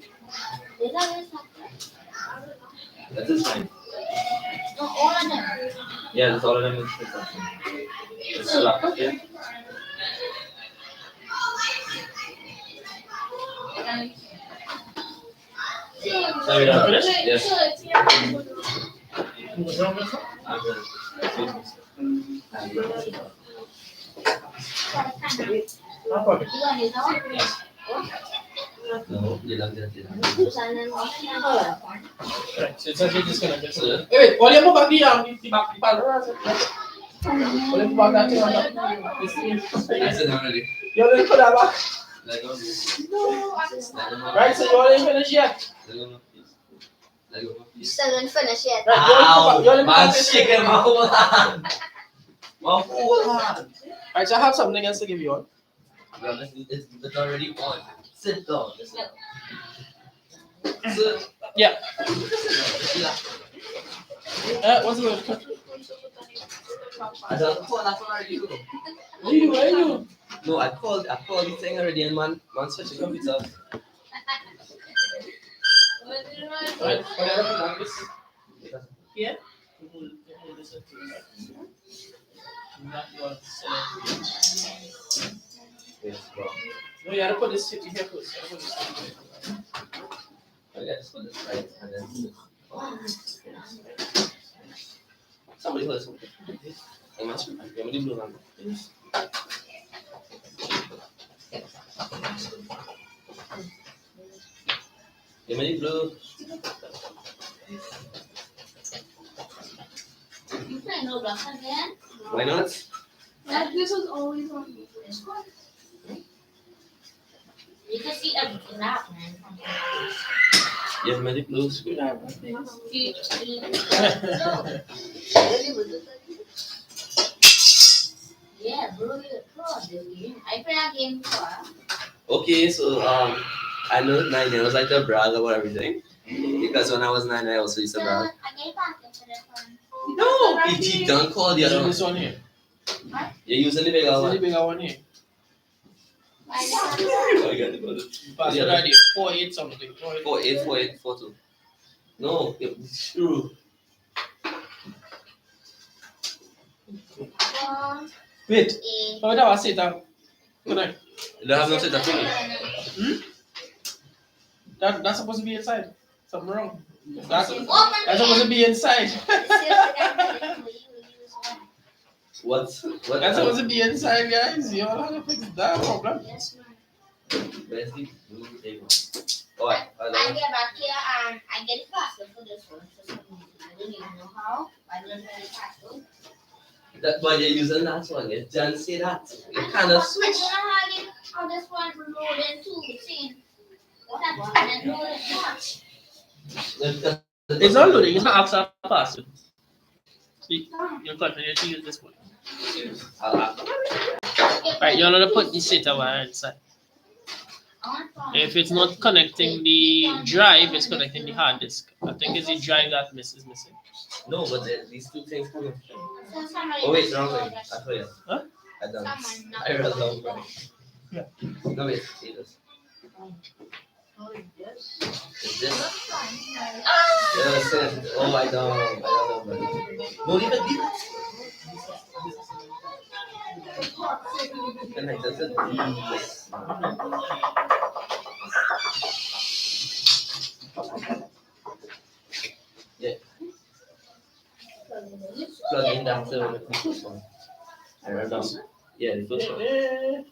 Speaker 3: These are just
Speaker 2: That is fine.
Speaker 3: no, all of them.
Speaker 2: Yeah, that's all of them is it's a laptop, yeah. So we done finished? Yes. I'm
Speaker 1: No problem.
Speaker 3: You want to
Speaker 2: no, you don't.
Speaker 1: Right, so it's actually disconnected. So, wait, all you move back the panel. All you move back that thing on that.
Speaker 2: I said already.
Speaker 1: You're going to put that back.
Speaker 2: Let go.
Speaker 1: Right, so you all ain't finished yet.
Speaker 2: Let go, please. Let go, please.
Speaker 3: Still didn't finish yet.
Speaker 1: Right, you all put
Speaker 2: Man,
Speaker 1: back this
Speaker 2: shaking my whole hand. My whole hand.
Speaker 1: Alright, so I have something else to give you all.
Speaker 2: Bro, it's already on. Sit down. Listen. Sit.
Speaker 1: Yeah.
Speaker 2: Yeah.
Speaker 1: What's the word?
Speaker 2: I don't call that one already.
Speaker 1: What are you doing?
Speaker 2: No, I called the thing already and man switching computer.
Speaker 1: Alright, whatever, like this. Here. You hold this up to the side. Not your select.
Speaker 2: Yes, bro.
Speaker 1: No, you gotta put this sticky here first. You gotta put this sticky here.
Speaker 2: I got this one that's right, and then somebody else. I must be. I'm gonna do that. Give me blue.
Speaker 3: You playing Roblox again?
Speaker 2: Why not?
Speaker 5: This was always on this one.
Speaker 3: You can see everything happening from
Speaker 2: Give me the blue screwdriver.
Speaker 3: Yeah, bro, this game. I play a game before.
Speaker 2: Okay, so I know 9 years like to brag about everything because when I was 9, I also used to brag.
Speaker 3: I gave back to the phone.
Speaker 2: No, PG, don't call the other one.
Speaker 1: This one here.
Speaker 2: You're using the bigger
Speaker 1: This is the
Speaker 2: one.
Speaker 1: bigger one here.
Speaker 3: I got
Speaker 2: Oh, you got the bottle.
Speaker 1: Pass
Speaker 2: Yeah.
Speaker 1: it right here. 4-8 something. 4-8.
Speaker 2: 48, 48, 42. No, it's true.
Speaker 1: Wait.
Speaker 3: it.
Speaker 1: How that was it? Good night.
Speaker 2: You don't have no set of thing.
Speaker 1: That's supposed to be inside. Something wrong. That's
Speaker 3: Open
Speaker 1: supposed to be inside.
Speaker 2: What?
Speaker 1: That's supposed to be inside, guys. You all have to fix that problem.
Speaker 3: Yes, ma'am.
Speaker 2: Where's the blue table? Oh, I
Speaker 3: I get back here and I get it faster for this one. For some reason. I don't even know how. I learned very fast.
Speaker 2: That's why you're using that one. You don't say that. You kind
Speaker 3: I
Speaker 2: of
Speaker 3: don't
Speaker 2: switch.
Speaker 3: know how this one loaded too. See, whatever. And then loaded much.
Speaker 1: It's not loading. It's not outside password. See, you continue to use this one. Right, you're gonna put the SATA wire inside. If it's not connecting the drive, it's connecting the hard disk. I think it's the drive that is missing.
Speaker 2: No, but these two things come in.
Speaker 3: So somebody
Speaker 2: Oh, wait,
Speaker 3: must
Speaker 2: wrong
Speaker 3: know
Speaker 2: thing.
Speaker 3: that-
Speaker 2: I thought you.
Speaker 1: Huh?
Speaker 2: I don't.
Speaker 3: Someone not-
Speaker 2: I read long bro.
Speaker 1: Yeah.
Speaker 2: No, wait, see this.
Speaker 3: Oh, yes.
Speaker 2: Is this?
Speaker 3: Ah!
Speaker 2: Yes, yes. Oh, I don't know, bro. No, leave it. Can I just this? Yeah. Plug in that the first one. I read down. Yeah, the first one.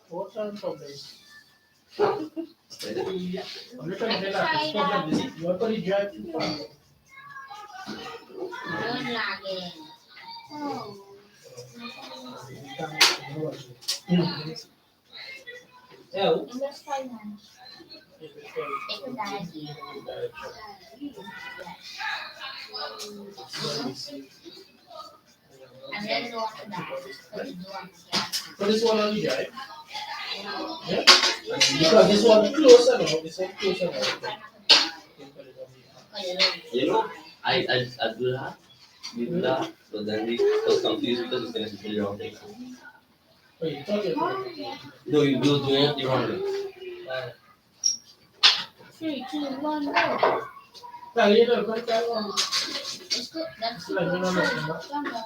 Speaker 1: What's our problem?
Speaker 2: Ready?
Speaker 1: I'm not trying to get that. Problem is you want to put the drive too far.
Speaker 3: Don't lag it. Oh.
Speaker 1: Yeah.
Speaker 3: And that's fine then. It could die here. And then go on to that. Because you do want to get.
Speaker 1: Put this one on the drive. Yeah. Because this one closer now. This one closer now.
Speaker 2: You know, I do that. We do that, but then we was confused because it's going to be the wrong thing.
Speaker 1: Oh, you thought you were
Speaker 2: No, you do it the wrong way.
Speaker 3: 3, 2, 1, go.
Speaker 1: Well, you know, but that one.
Speaker 3: It's good. That's
Speaker 1: Like,
Speaker 3: good.
Speaker 1: no, no.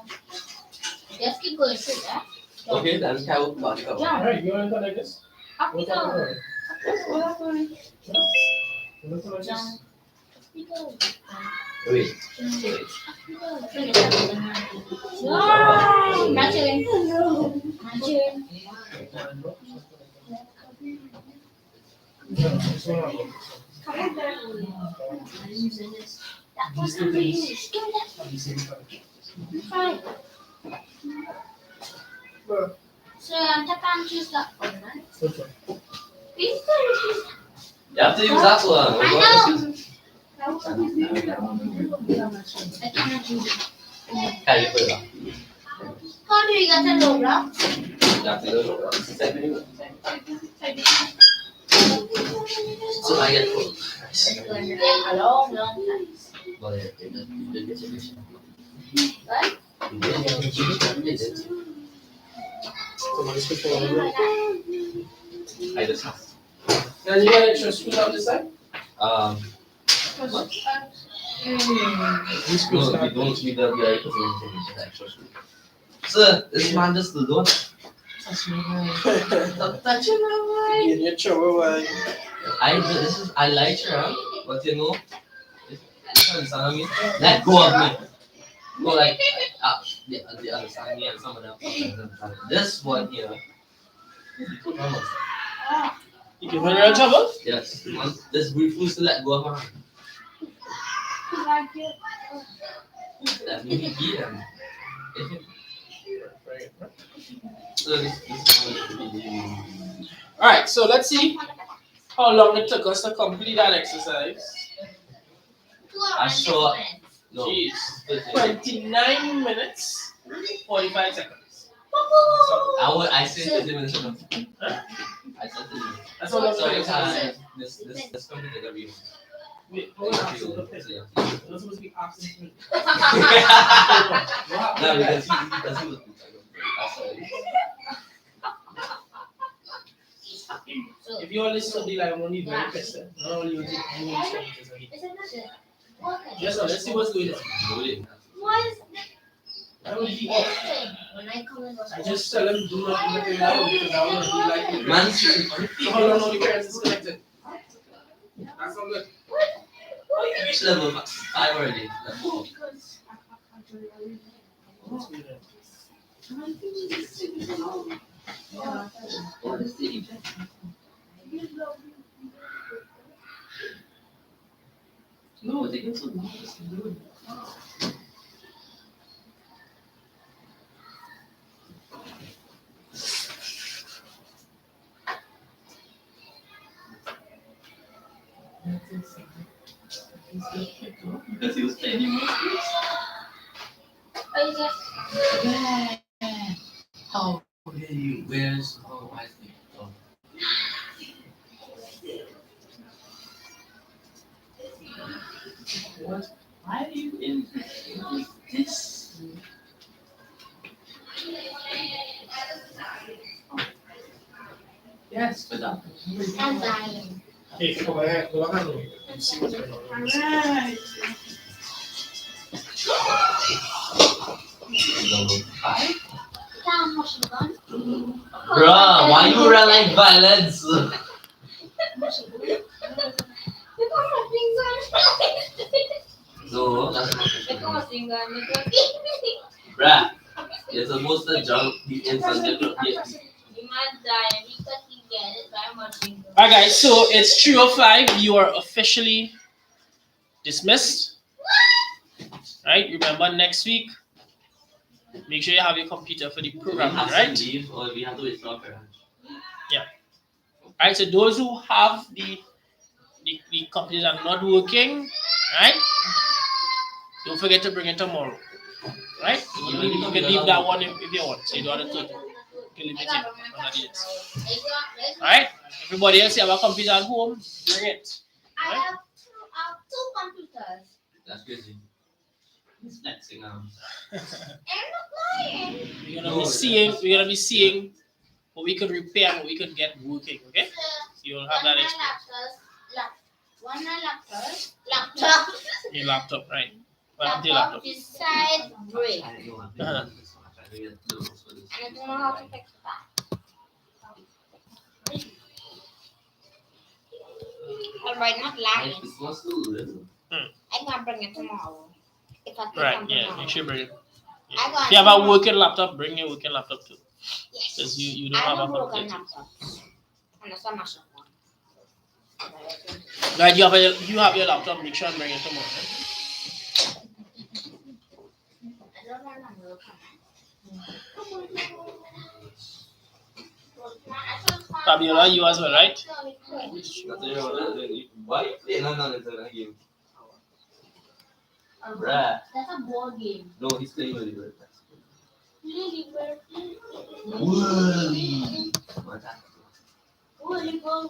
Speaker 3: Just keep going straight, eh?
Speaker 2: Okay, then how back up?
Speaker 3: Yeah.
Speaker 1: Alright, you want to connect this?
Speaker 3: Up we
Speaker 1: What's up?
Speaker 3: go.
Speaker 1: You want to connect this?
Speaker 3: Down. Up we go.
Speaker 2: Wait.
Speaker 3: Bring it up. No! Not chewing. Not chewing. I'm using this. That wasn't finished. Give me that. Try. So tap and choose that one, right? Please go.
Speaker 2: You have to use that one. We're going to use it.
Speaker 3: I cannot use it.
Speaker 2: Can you put it up?
Speaker 3: How do you get a Roblox?
Speaker 2: You have to go to the second. So I get full.
Speaker 3: It's going to take a long, long time.
Speaker 2: Well, yeah, you did get your mission.
Speaker 3: Right?
Speaker 2: You did.
Speaker 1: Somebody speak for you.
Speaker 2: I just have.
Speaker 1: Now you got extra screws out this side? These screws
Speaker 2: No, you don't need the other because you need extra screw. Sir, this man just the door. Touch me,
Speaker 1: In your trouble, why?
Speaker 2: I like her, But you know, you understand what I mean? Let go of me. Go like the understand me and some of them. This one here, you put my mouth.
Speaker 1: You give her real trouble?
Speaker 2: Yes. Just refuse to let go of my hand. Let me be them. So this one.
Speaker 1: Alright, so let's see how long it took us to complete that exercise.
Speaker 2: I saw. No.
Speaker 1: Jeez. 29 minutes, 45 seconds.
Speaker 2: I said 30 minutes ago.
Speaker 1: Huh?
Speaker 2: I said 30 minutes.
Speaker 1: That's all I'm
Speaker 2: So
Speaker 1: saying.
Speaker 2: this completed the review.
Speaker 1: Wait, hold on. You're not supposed to be asking me.
Speaker 2: No, because he was.
Speaker 1: If you all listen to the live, I'm only very pissed. Not only you, I'm only saying. Yes, sir, let's see what's going on. I will be off. I just tell him do not look it out because I want to be like the
Speaker 2: Man,
Speaker 1: so how long the parents is connected? That's not good.
Speaker 2: you reached level 5 already. Level 4.
Speaker 1: What's going on?
Speaker 2: No, they can still do it. Because he was paying more. How dare you? Where's I think what? Why are you in this? Yes, but
Speaker 1: Hey, come back. Go back and see what's going on.
Speaker 2: Bruh, why you run like violence? No, that's not Bruh, you're supposed to jump the instant.
Speaker 1: Alright guys, so it's 3:05. You are officially dismissed. Right? Remember next week. Make sure you have your computer for the program, right?
Speaker 2: Leave or we have to wait for
Speaker 1: Yeah. Alright, so those who have the computers are not working, right? Don't forget to bring it tomorrow. Right? You can leave that one if you want. So you don't have to you can leave it in. Alright? Everybody else, you have a computer at home, bring it.
Speaker 3: I have two computers.
Speaker 2: That's crazy. He's flexing now.
Speaker 3: I'm not lying.
Speaker 1: We're gonna be seeing what we could repair and what we could get working, okay? So you'll have that experience.
Speaker 3: Laptop.
Speaker 1: Your laptop, right?
Speaker 3: Laptop beside break.
Speaker 2: Uh-huh.
Speaker 3: And I don't know how to fix that. Alright, not lying. I gotta bring it tomorrow. If I can
Speaker 1: Right,
Speaker 3: come
Speaker 1: yeah,
Speaker 3: tomorrow.
Speaker 1: make sure you bring it.
Speaker 3: I got
Speaker 1: If you have a working laptop, bring your working laptop too.
Speaker 3: Yes.
Speaker 1: Because you don't
Speaker 3: I
Speaker 1: have a
Speaker 3: broken
Speaker 1: computer.
Speaker 3: laptop. And it's a machine one.
Speaker 1: Right, you have your laptop, make sure and bring it tomorrow. Right?
Speaker 3: I don't remember.
Speaker 1: Fabiola, you as well, right?
Speaker 2: Why you playing another game? Bruh.
Speaker 3: That's a board game.
Speaker 2: No, he's playing with it.
Speaker 3: Lily bird.
Speaker 2: Whoa.
Speaker 3: Lily bird.